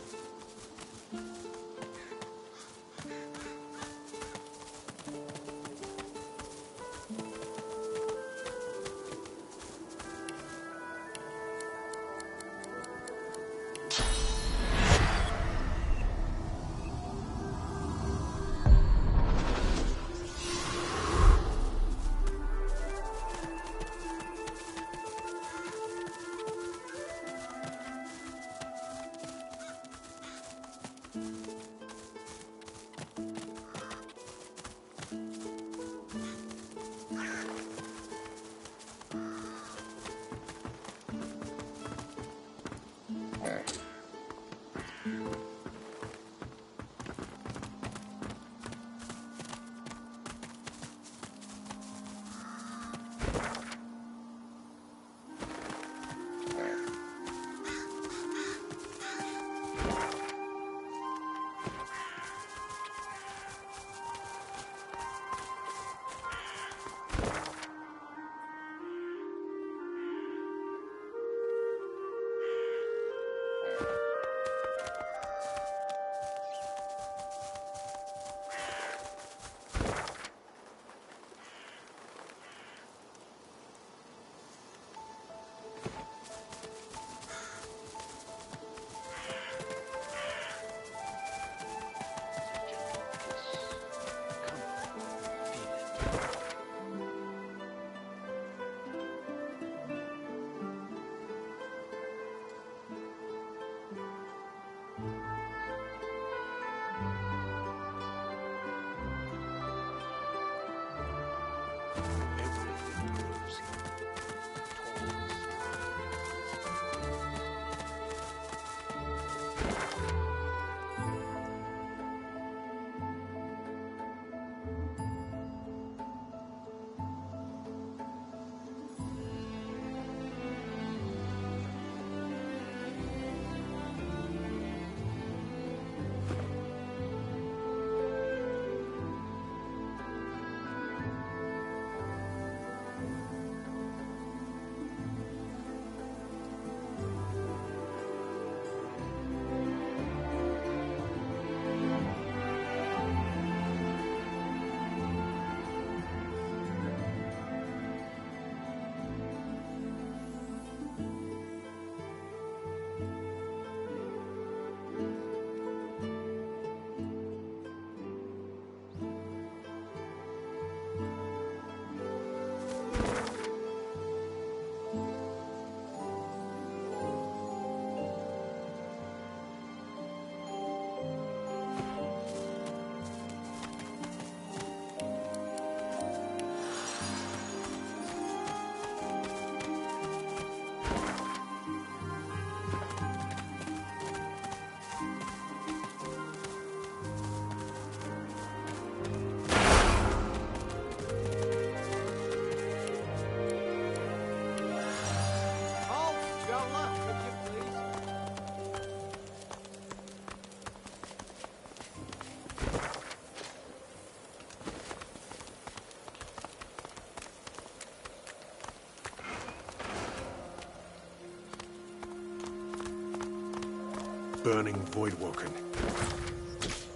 burning Voidwoken.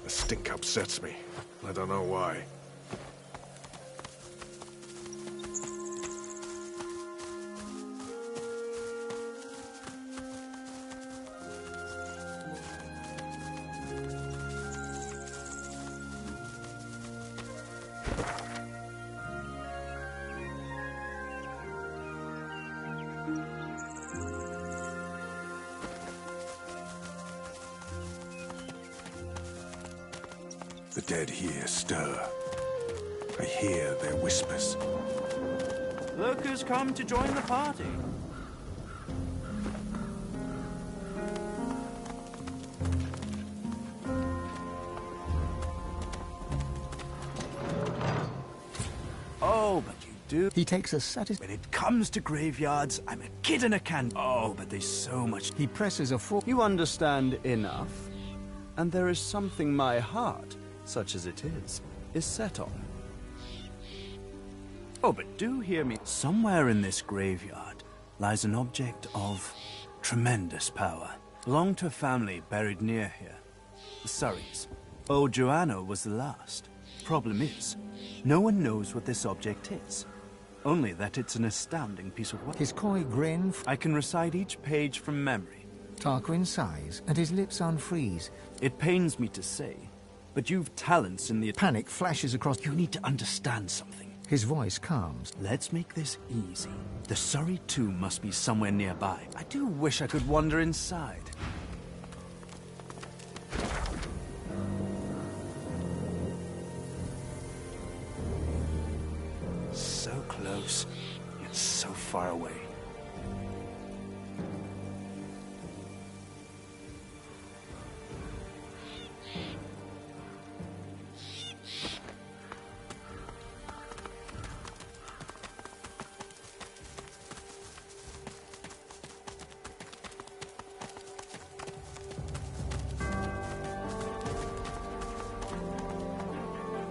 The stink upsets me. I don't know why. The dead here stir. I hear their whispers. Look who's come to join the party. Oh, but you do. He takes a satisfaction. When it comes to graveyards, I'm a kid in a can. Oh, but there's so much. He presses a fork. You understand enough. And there is something my heart, such as it is set on. Oh, but do hear me. Somewhere in this graveyard lies an object of tremendous power. Belonged to a family buried near here. The Surreys. Old Joanna was the last. Problem is, no one knows what this object is. Only that it's an astounding piece of work. His coy grin. I can recite each page from memory. Tarquin sighs, and his lips unfreeze. It pains me to say, but you've talents in the... Panic flashes across. You need to understand something. His voice calms. Let's make this easy. The Surrey tomb must be somewhere nearby. I do wish I could wander inside. So close, yet so far away.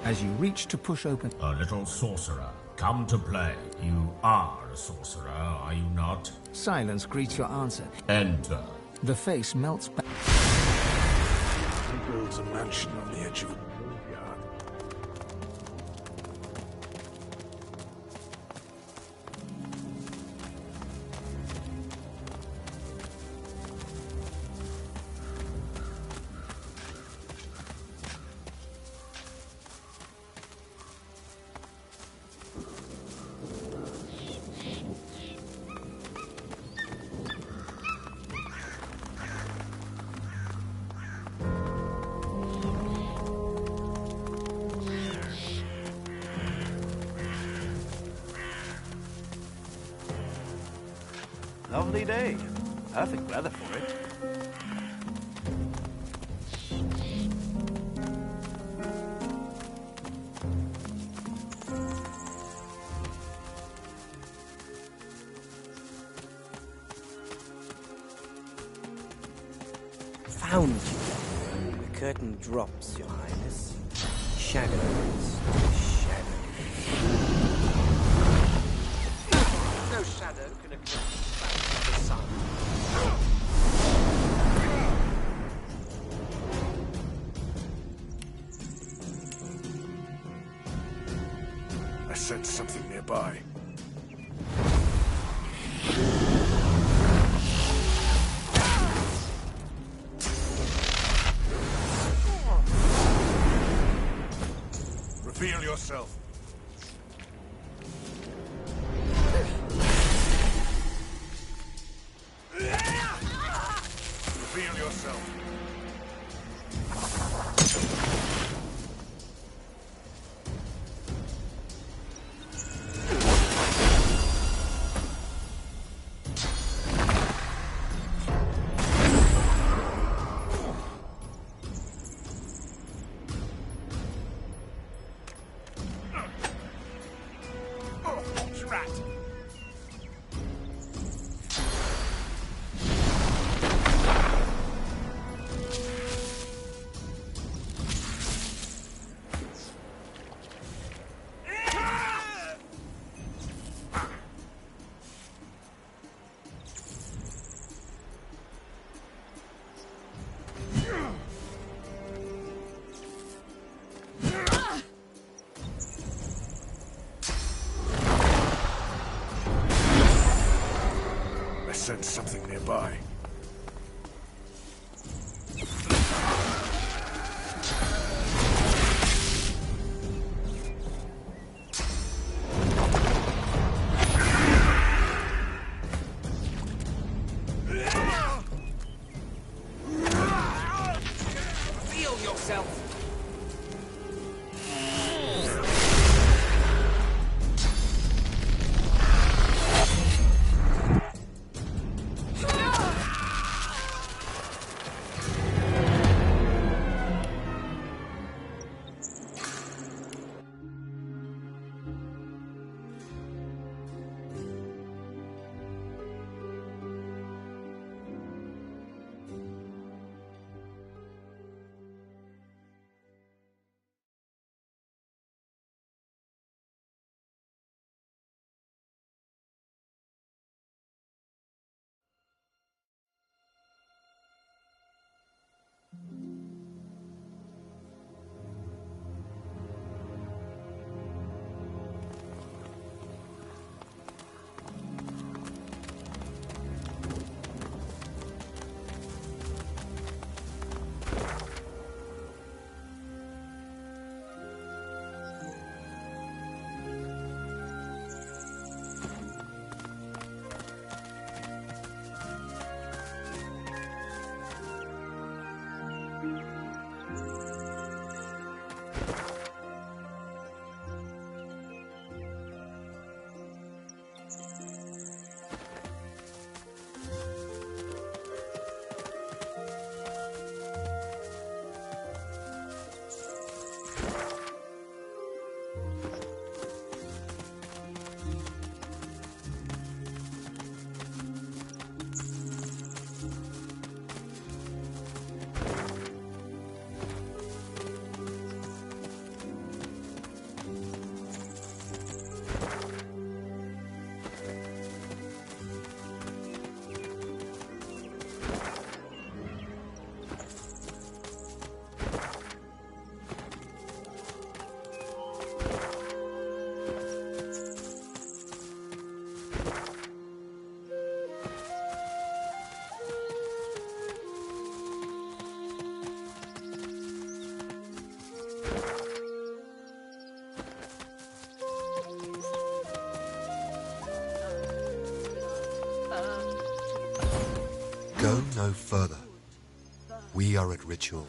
As you reach to push open... A little sorcerer, come to play. You are a sorcerer, are you not? Silence greets your answer. Enter. The face melts back. He builds a mansion on the edge of a graveyard. Lovely day. Perfect weather for it. Found you. The curtain drops, Your Highness. Shadows. Shadows. No shadow can eclipse the sun. I sense something nearby. Reveal yourself. Reveal yourself. sense something nearby. Feel yourself! Go no further. We are at ritual.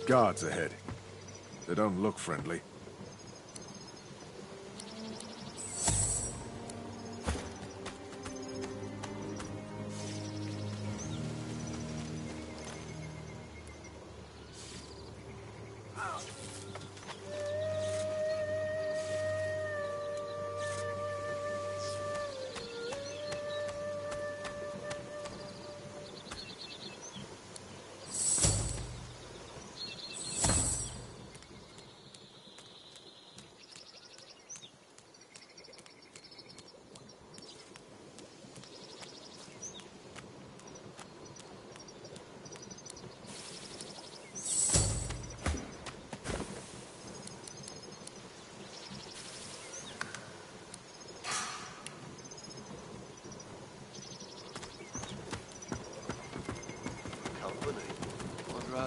Guards ahead. They don't look friendly.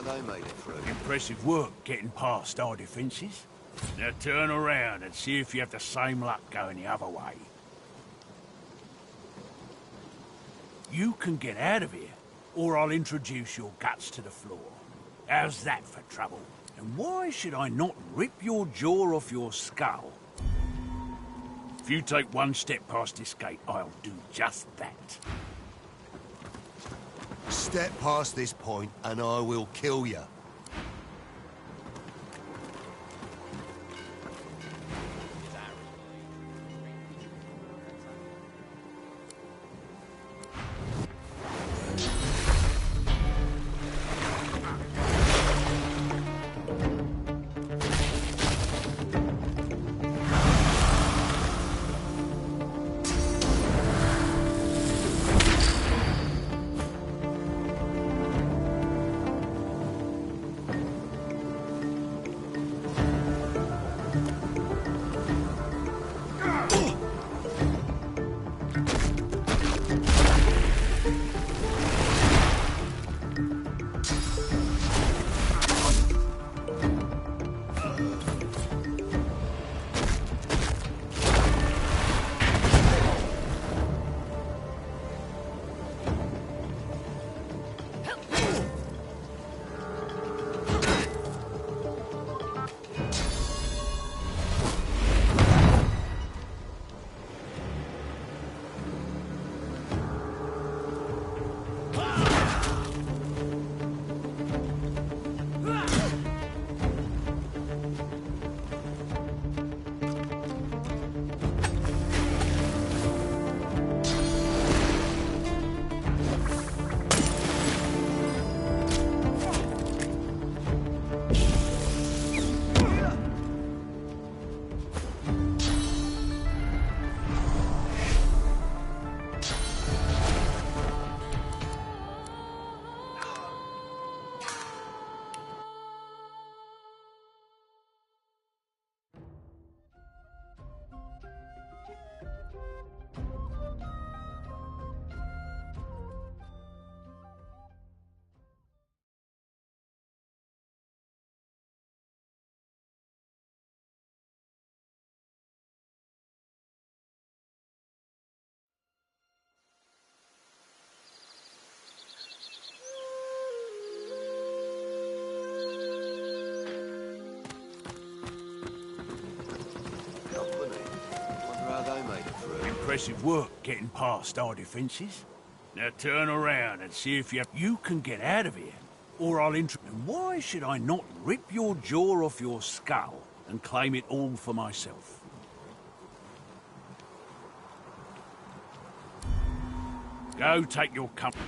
They made it through. Impressive work getting past our defences. Now turn around and see if you have the same luck going the other way. You can get out of here, or I'll introduce your guts to the floor. How's that for trouble? And why should I not rip your jaw off your skull? If you take one step past this gate, I'll do just that. Step past this point and I will kill you. Impressive work getting past our defences. Now turn around and see if you can get out of here, or I'll And why should I not rip your jaw off your skull and claim it all for myself? Go take your company.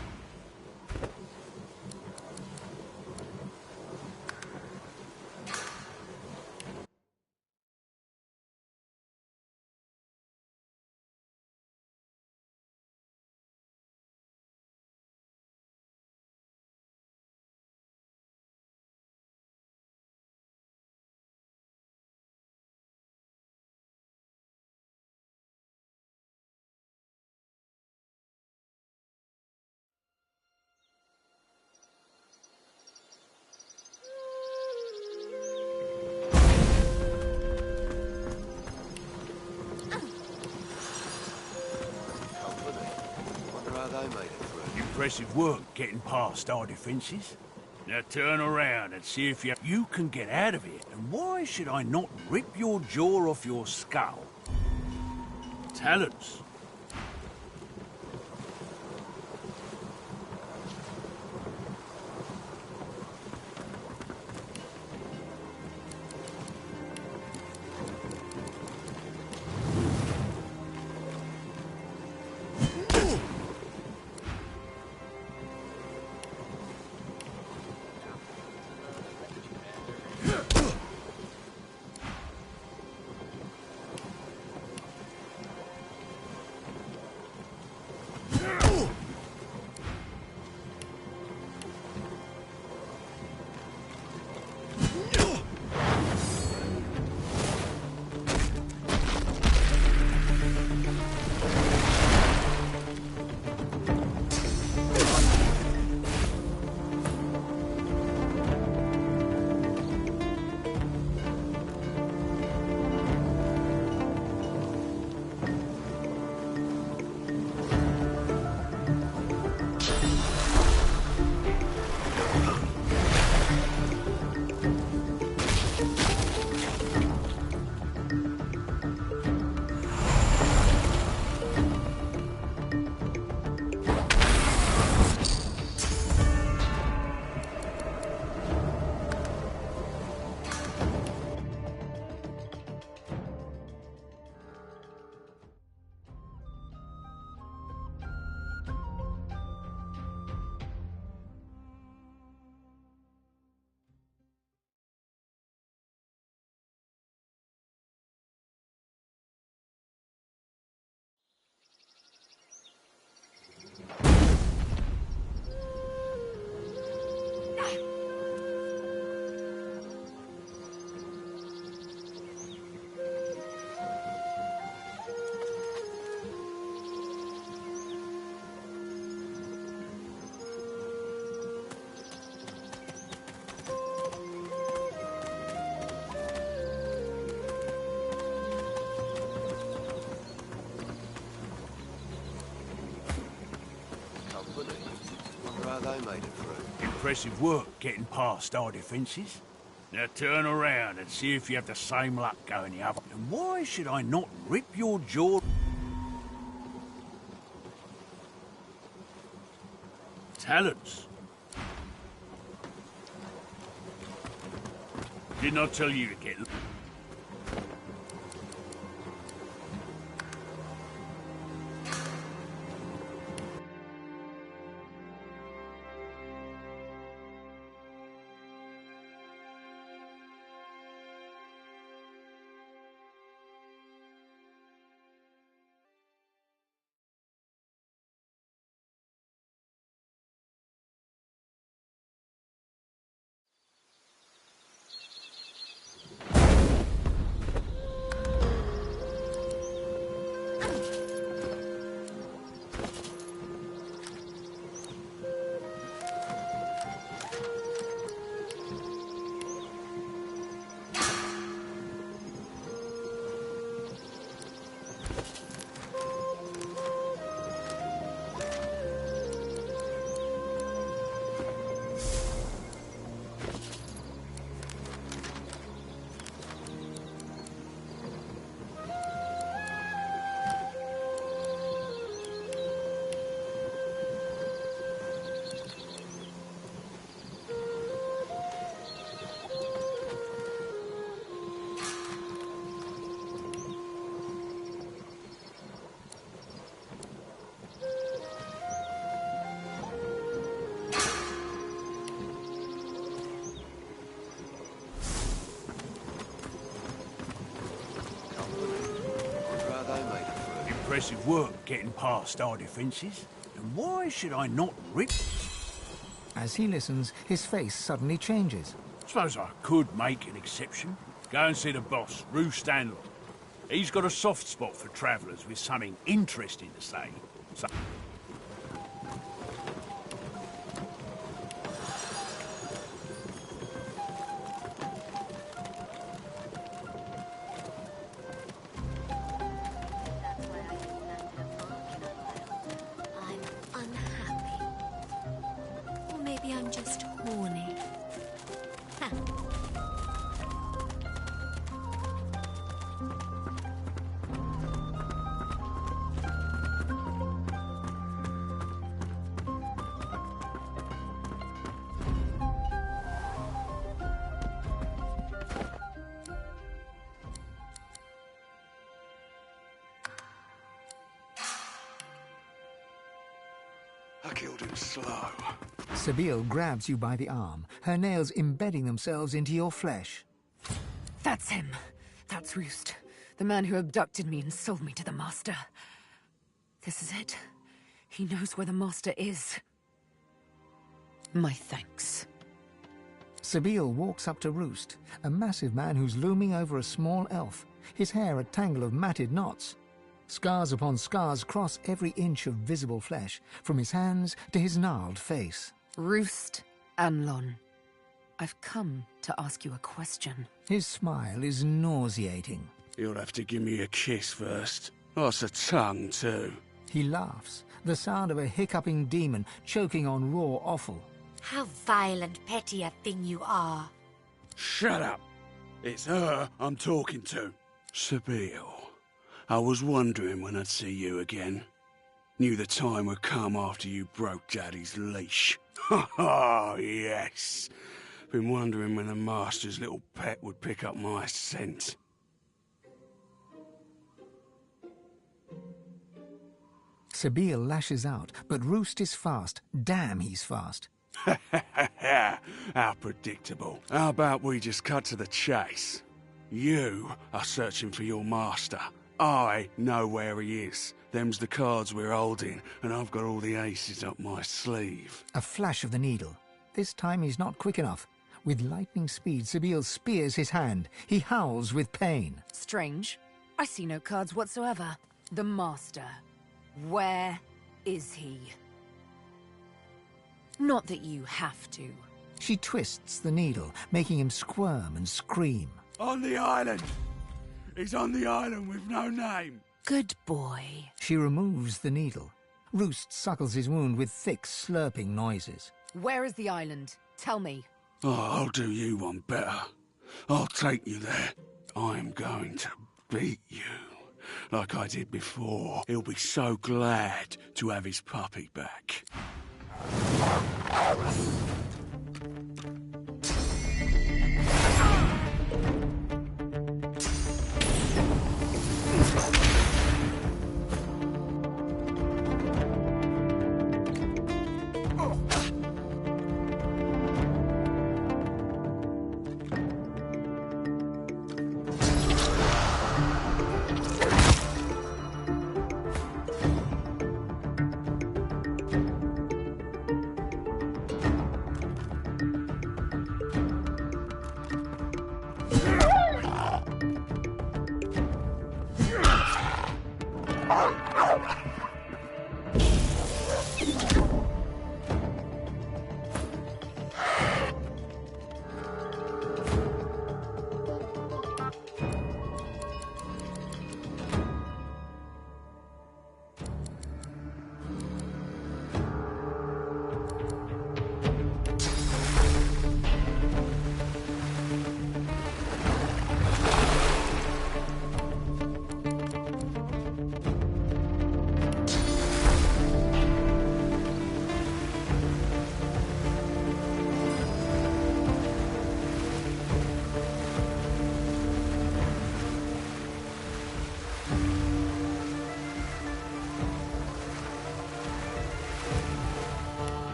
Impressive work getting past our defences. Now turn around and see if you can get out of here. And why should I not rip your jaw off your skull? Talents. they made it through. Impressive work getting past our defences. Now turn around and see if you have the same luck going the other. And why should I not rip your jaw? Talents. Didn't I tell you to get... Impressive work getting past our defences. And why should I not rip... As he listens, his face suddenly changes. Suppose I could make an exception. Go and see the boss, Roost Anlon. He's got a soft spot for travellers with something interesting to say. So I killed him slow. Sabine grabs you by the arm, her nails embedding themselves into your flesh. That's him. That's Roost. The man who abducted me and sold me to the Master. This is it. He knows where the Master is. My thanks. Sabine walks up to Roost, a massive man who's looming over a small elf, his hair a tangle of matted knots. Scars upon scars cross every inch of visible flesh, from his hands to his gnarled face. Roost Anlon, I've come to ask you a question. His smile is nauseating. You'll have to give me a kiss first. That's a tongue, too. He laughs, the sound of a hiccuping demon choking on raw offal. How vile and petty a thing you are. Shut up. It's her I'm talking to. Sabine, I was wondering when I'd see you again. Knew the time would come after you broke Daddy's leash. Oh, yes. Been wondering when the Master's little pet would pick up my scent. Sabine lashes out, but Roost is fast. Damn, he's fast. How predictable. How about we just cut to the chase? You are searching for your master. I know where he is. Them's the cards we're holding, and I've got all the aces up my sleeve. A flash of the needle. This time he's not quick enough. With lightning speed, Sabine spears his hand. He howls with pain. Strange. I see no cards whatsoever. The Master. Where is he? Not that you have to. She twists the needle, making him squirm and scream. On the island! He's on the island with no name. Good boy. She removes the needle. Roost suckles his wound with thick, slurping noises. Where is the island? Tell me. Oh, I'll do you one better. I'll take you there. I'm going to beat you. Like I did before. He'll be so glad to have his puppy back.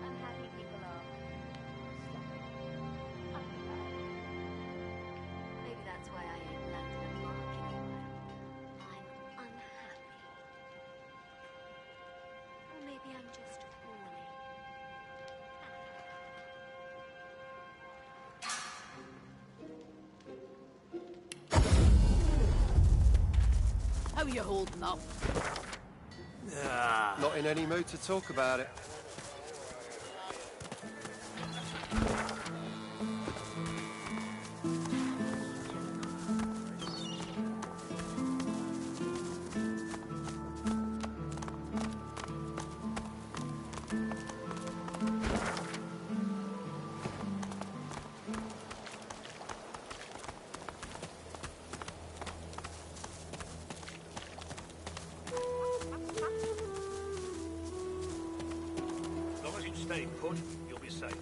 Unhappy people are How you holding up? Not in any mood to talk about it. As long as you stay put, you'll be safe.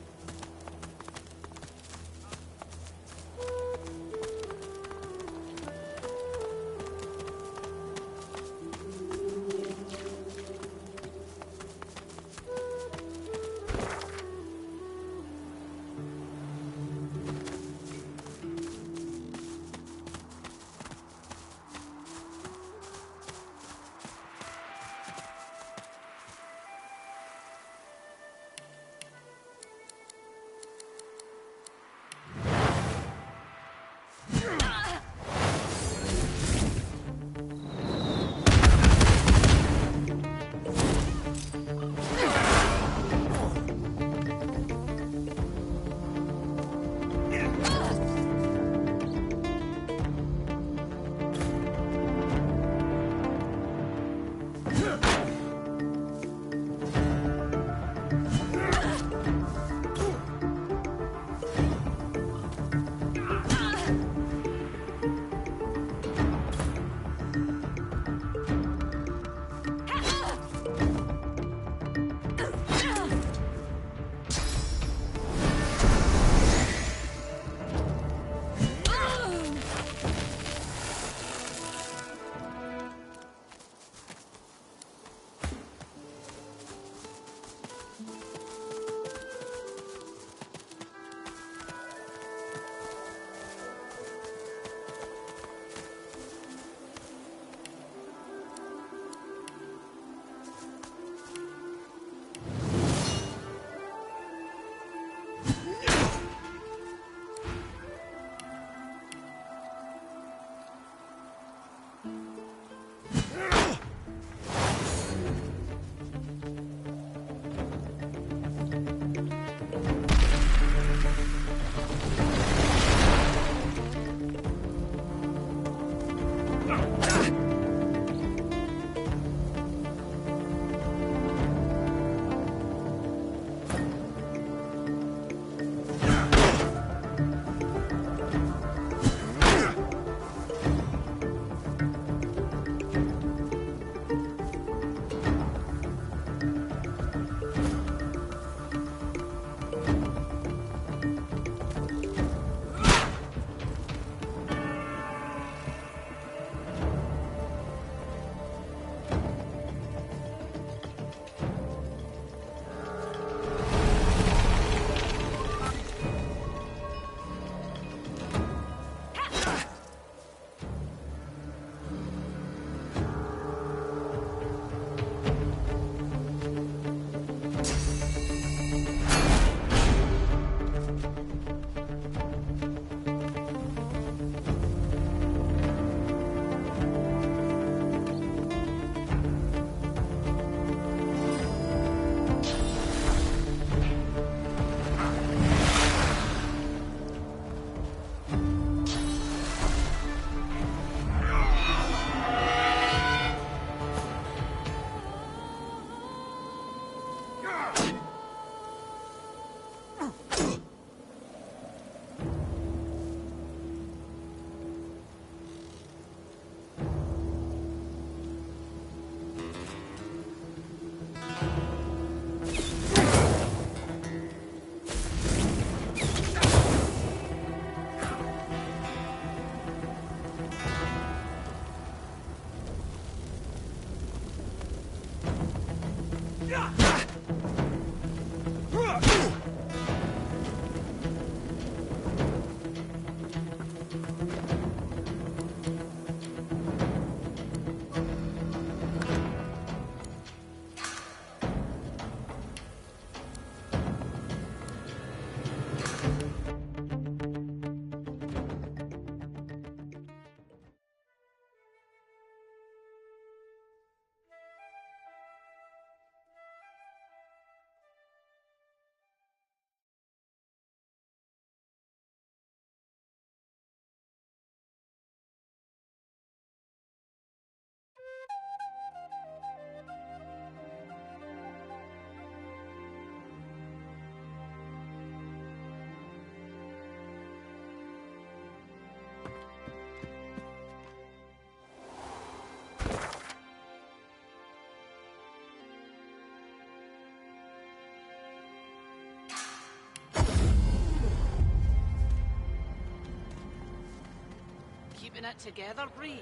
that together, Bree?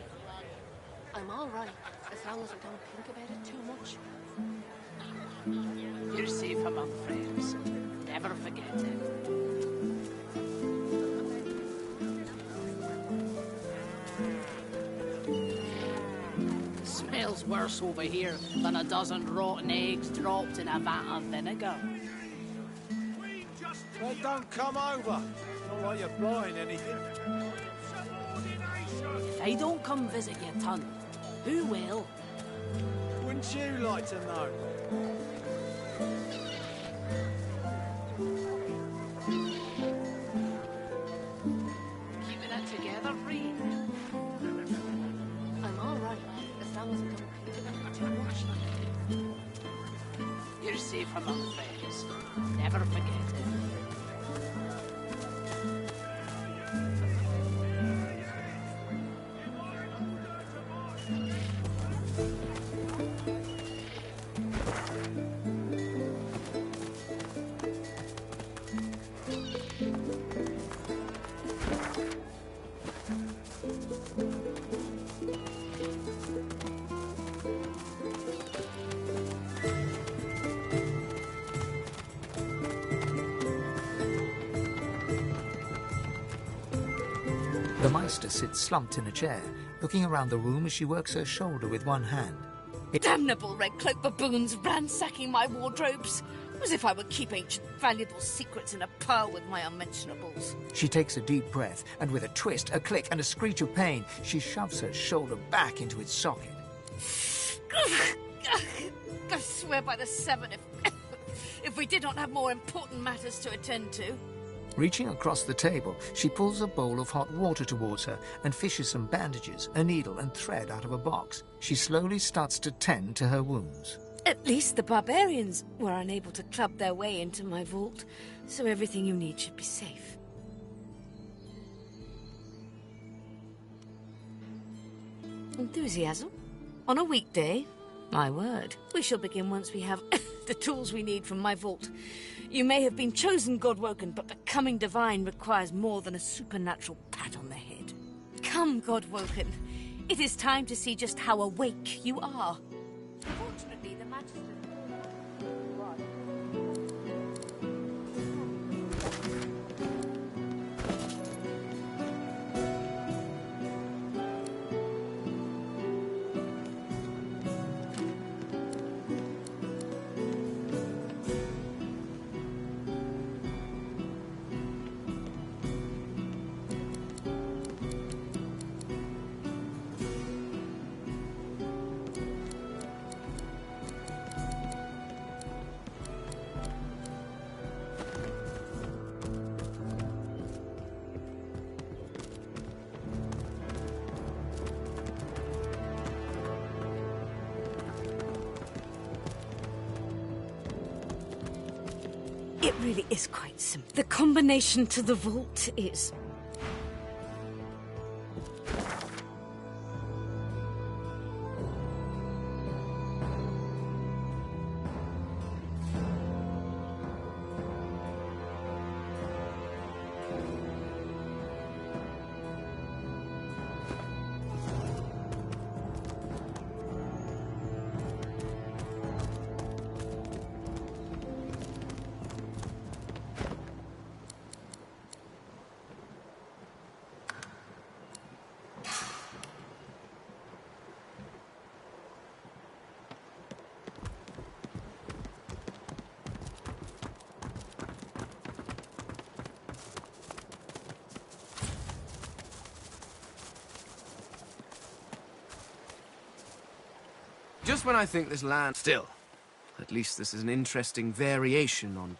I'm all right, as long as I don't think about it too much. You're safe among friends. Never forget it. Smells worse over here than a dozen rotten eggs dropped in a vat of vinegar. Well, don't come over. Not like you're buying anything. If I don't come visit your ton, who will? Wouldn't you like to know? Keeping it together, Bree? I'm all right, as long as I don't think about it too much. You're safe among friends. Never forget it. The Meister sits slumped in a chair, looking around the room as she works her shoulder with one hand. Damnable red-cloaked baboons ransacking my wardrobes, as if I would keep ancient valuable secrets in a pile with my unmentionables. She takes a deep breath, and with a twist, a click, and a screech of pain, she shoves her shoulder back into its socket. I swear by the seven, if we did not have more important matters to attend to. Reaching across the table, she pulls a bowl of hot water towards her and fishes some bandages, a needle and thread out of a box. She slowly starts to tend to her wounds. At least the barbarians were unable to club their way into my vault, so everything you need should be safe. Enthusiasm? On a weekday? My word. We shall begin once we have the tools we need from my vault. You may have been chosen Godwoken, but becoming divine requires more than a supernatural pat on the head. Come, Godwoken. It is time to see just how awake you are. Fortunately, the Magister... It really is quite simple. The combination to the vault is... Just when I think this land... Still, at least this is an interesting variation on...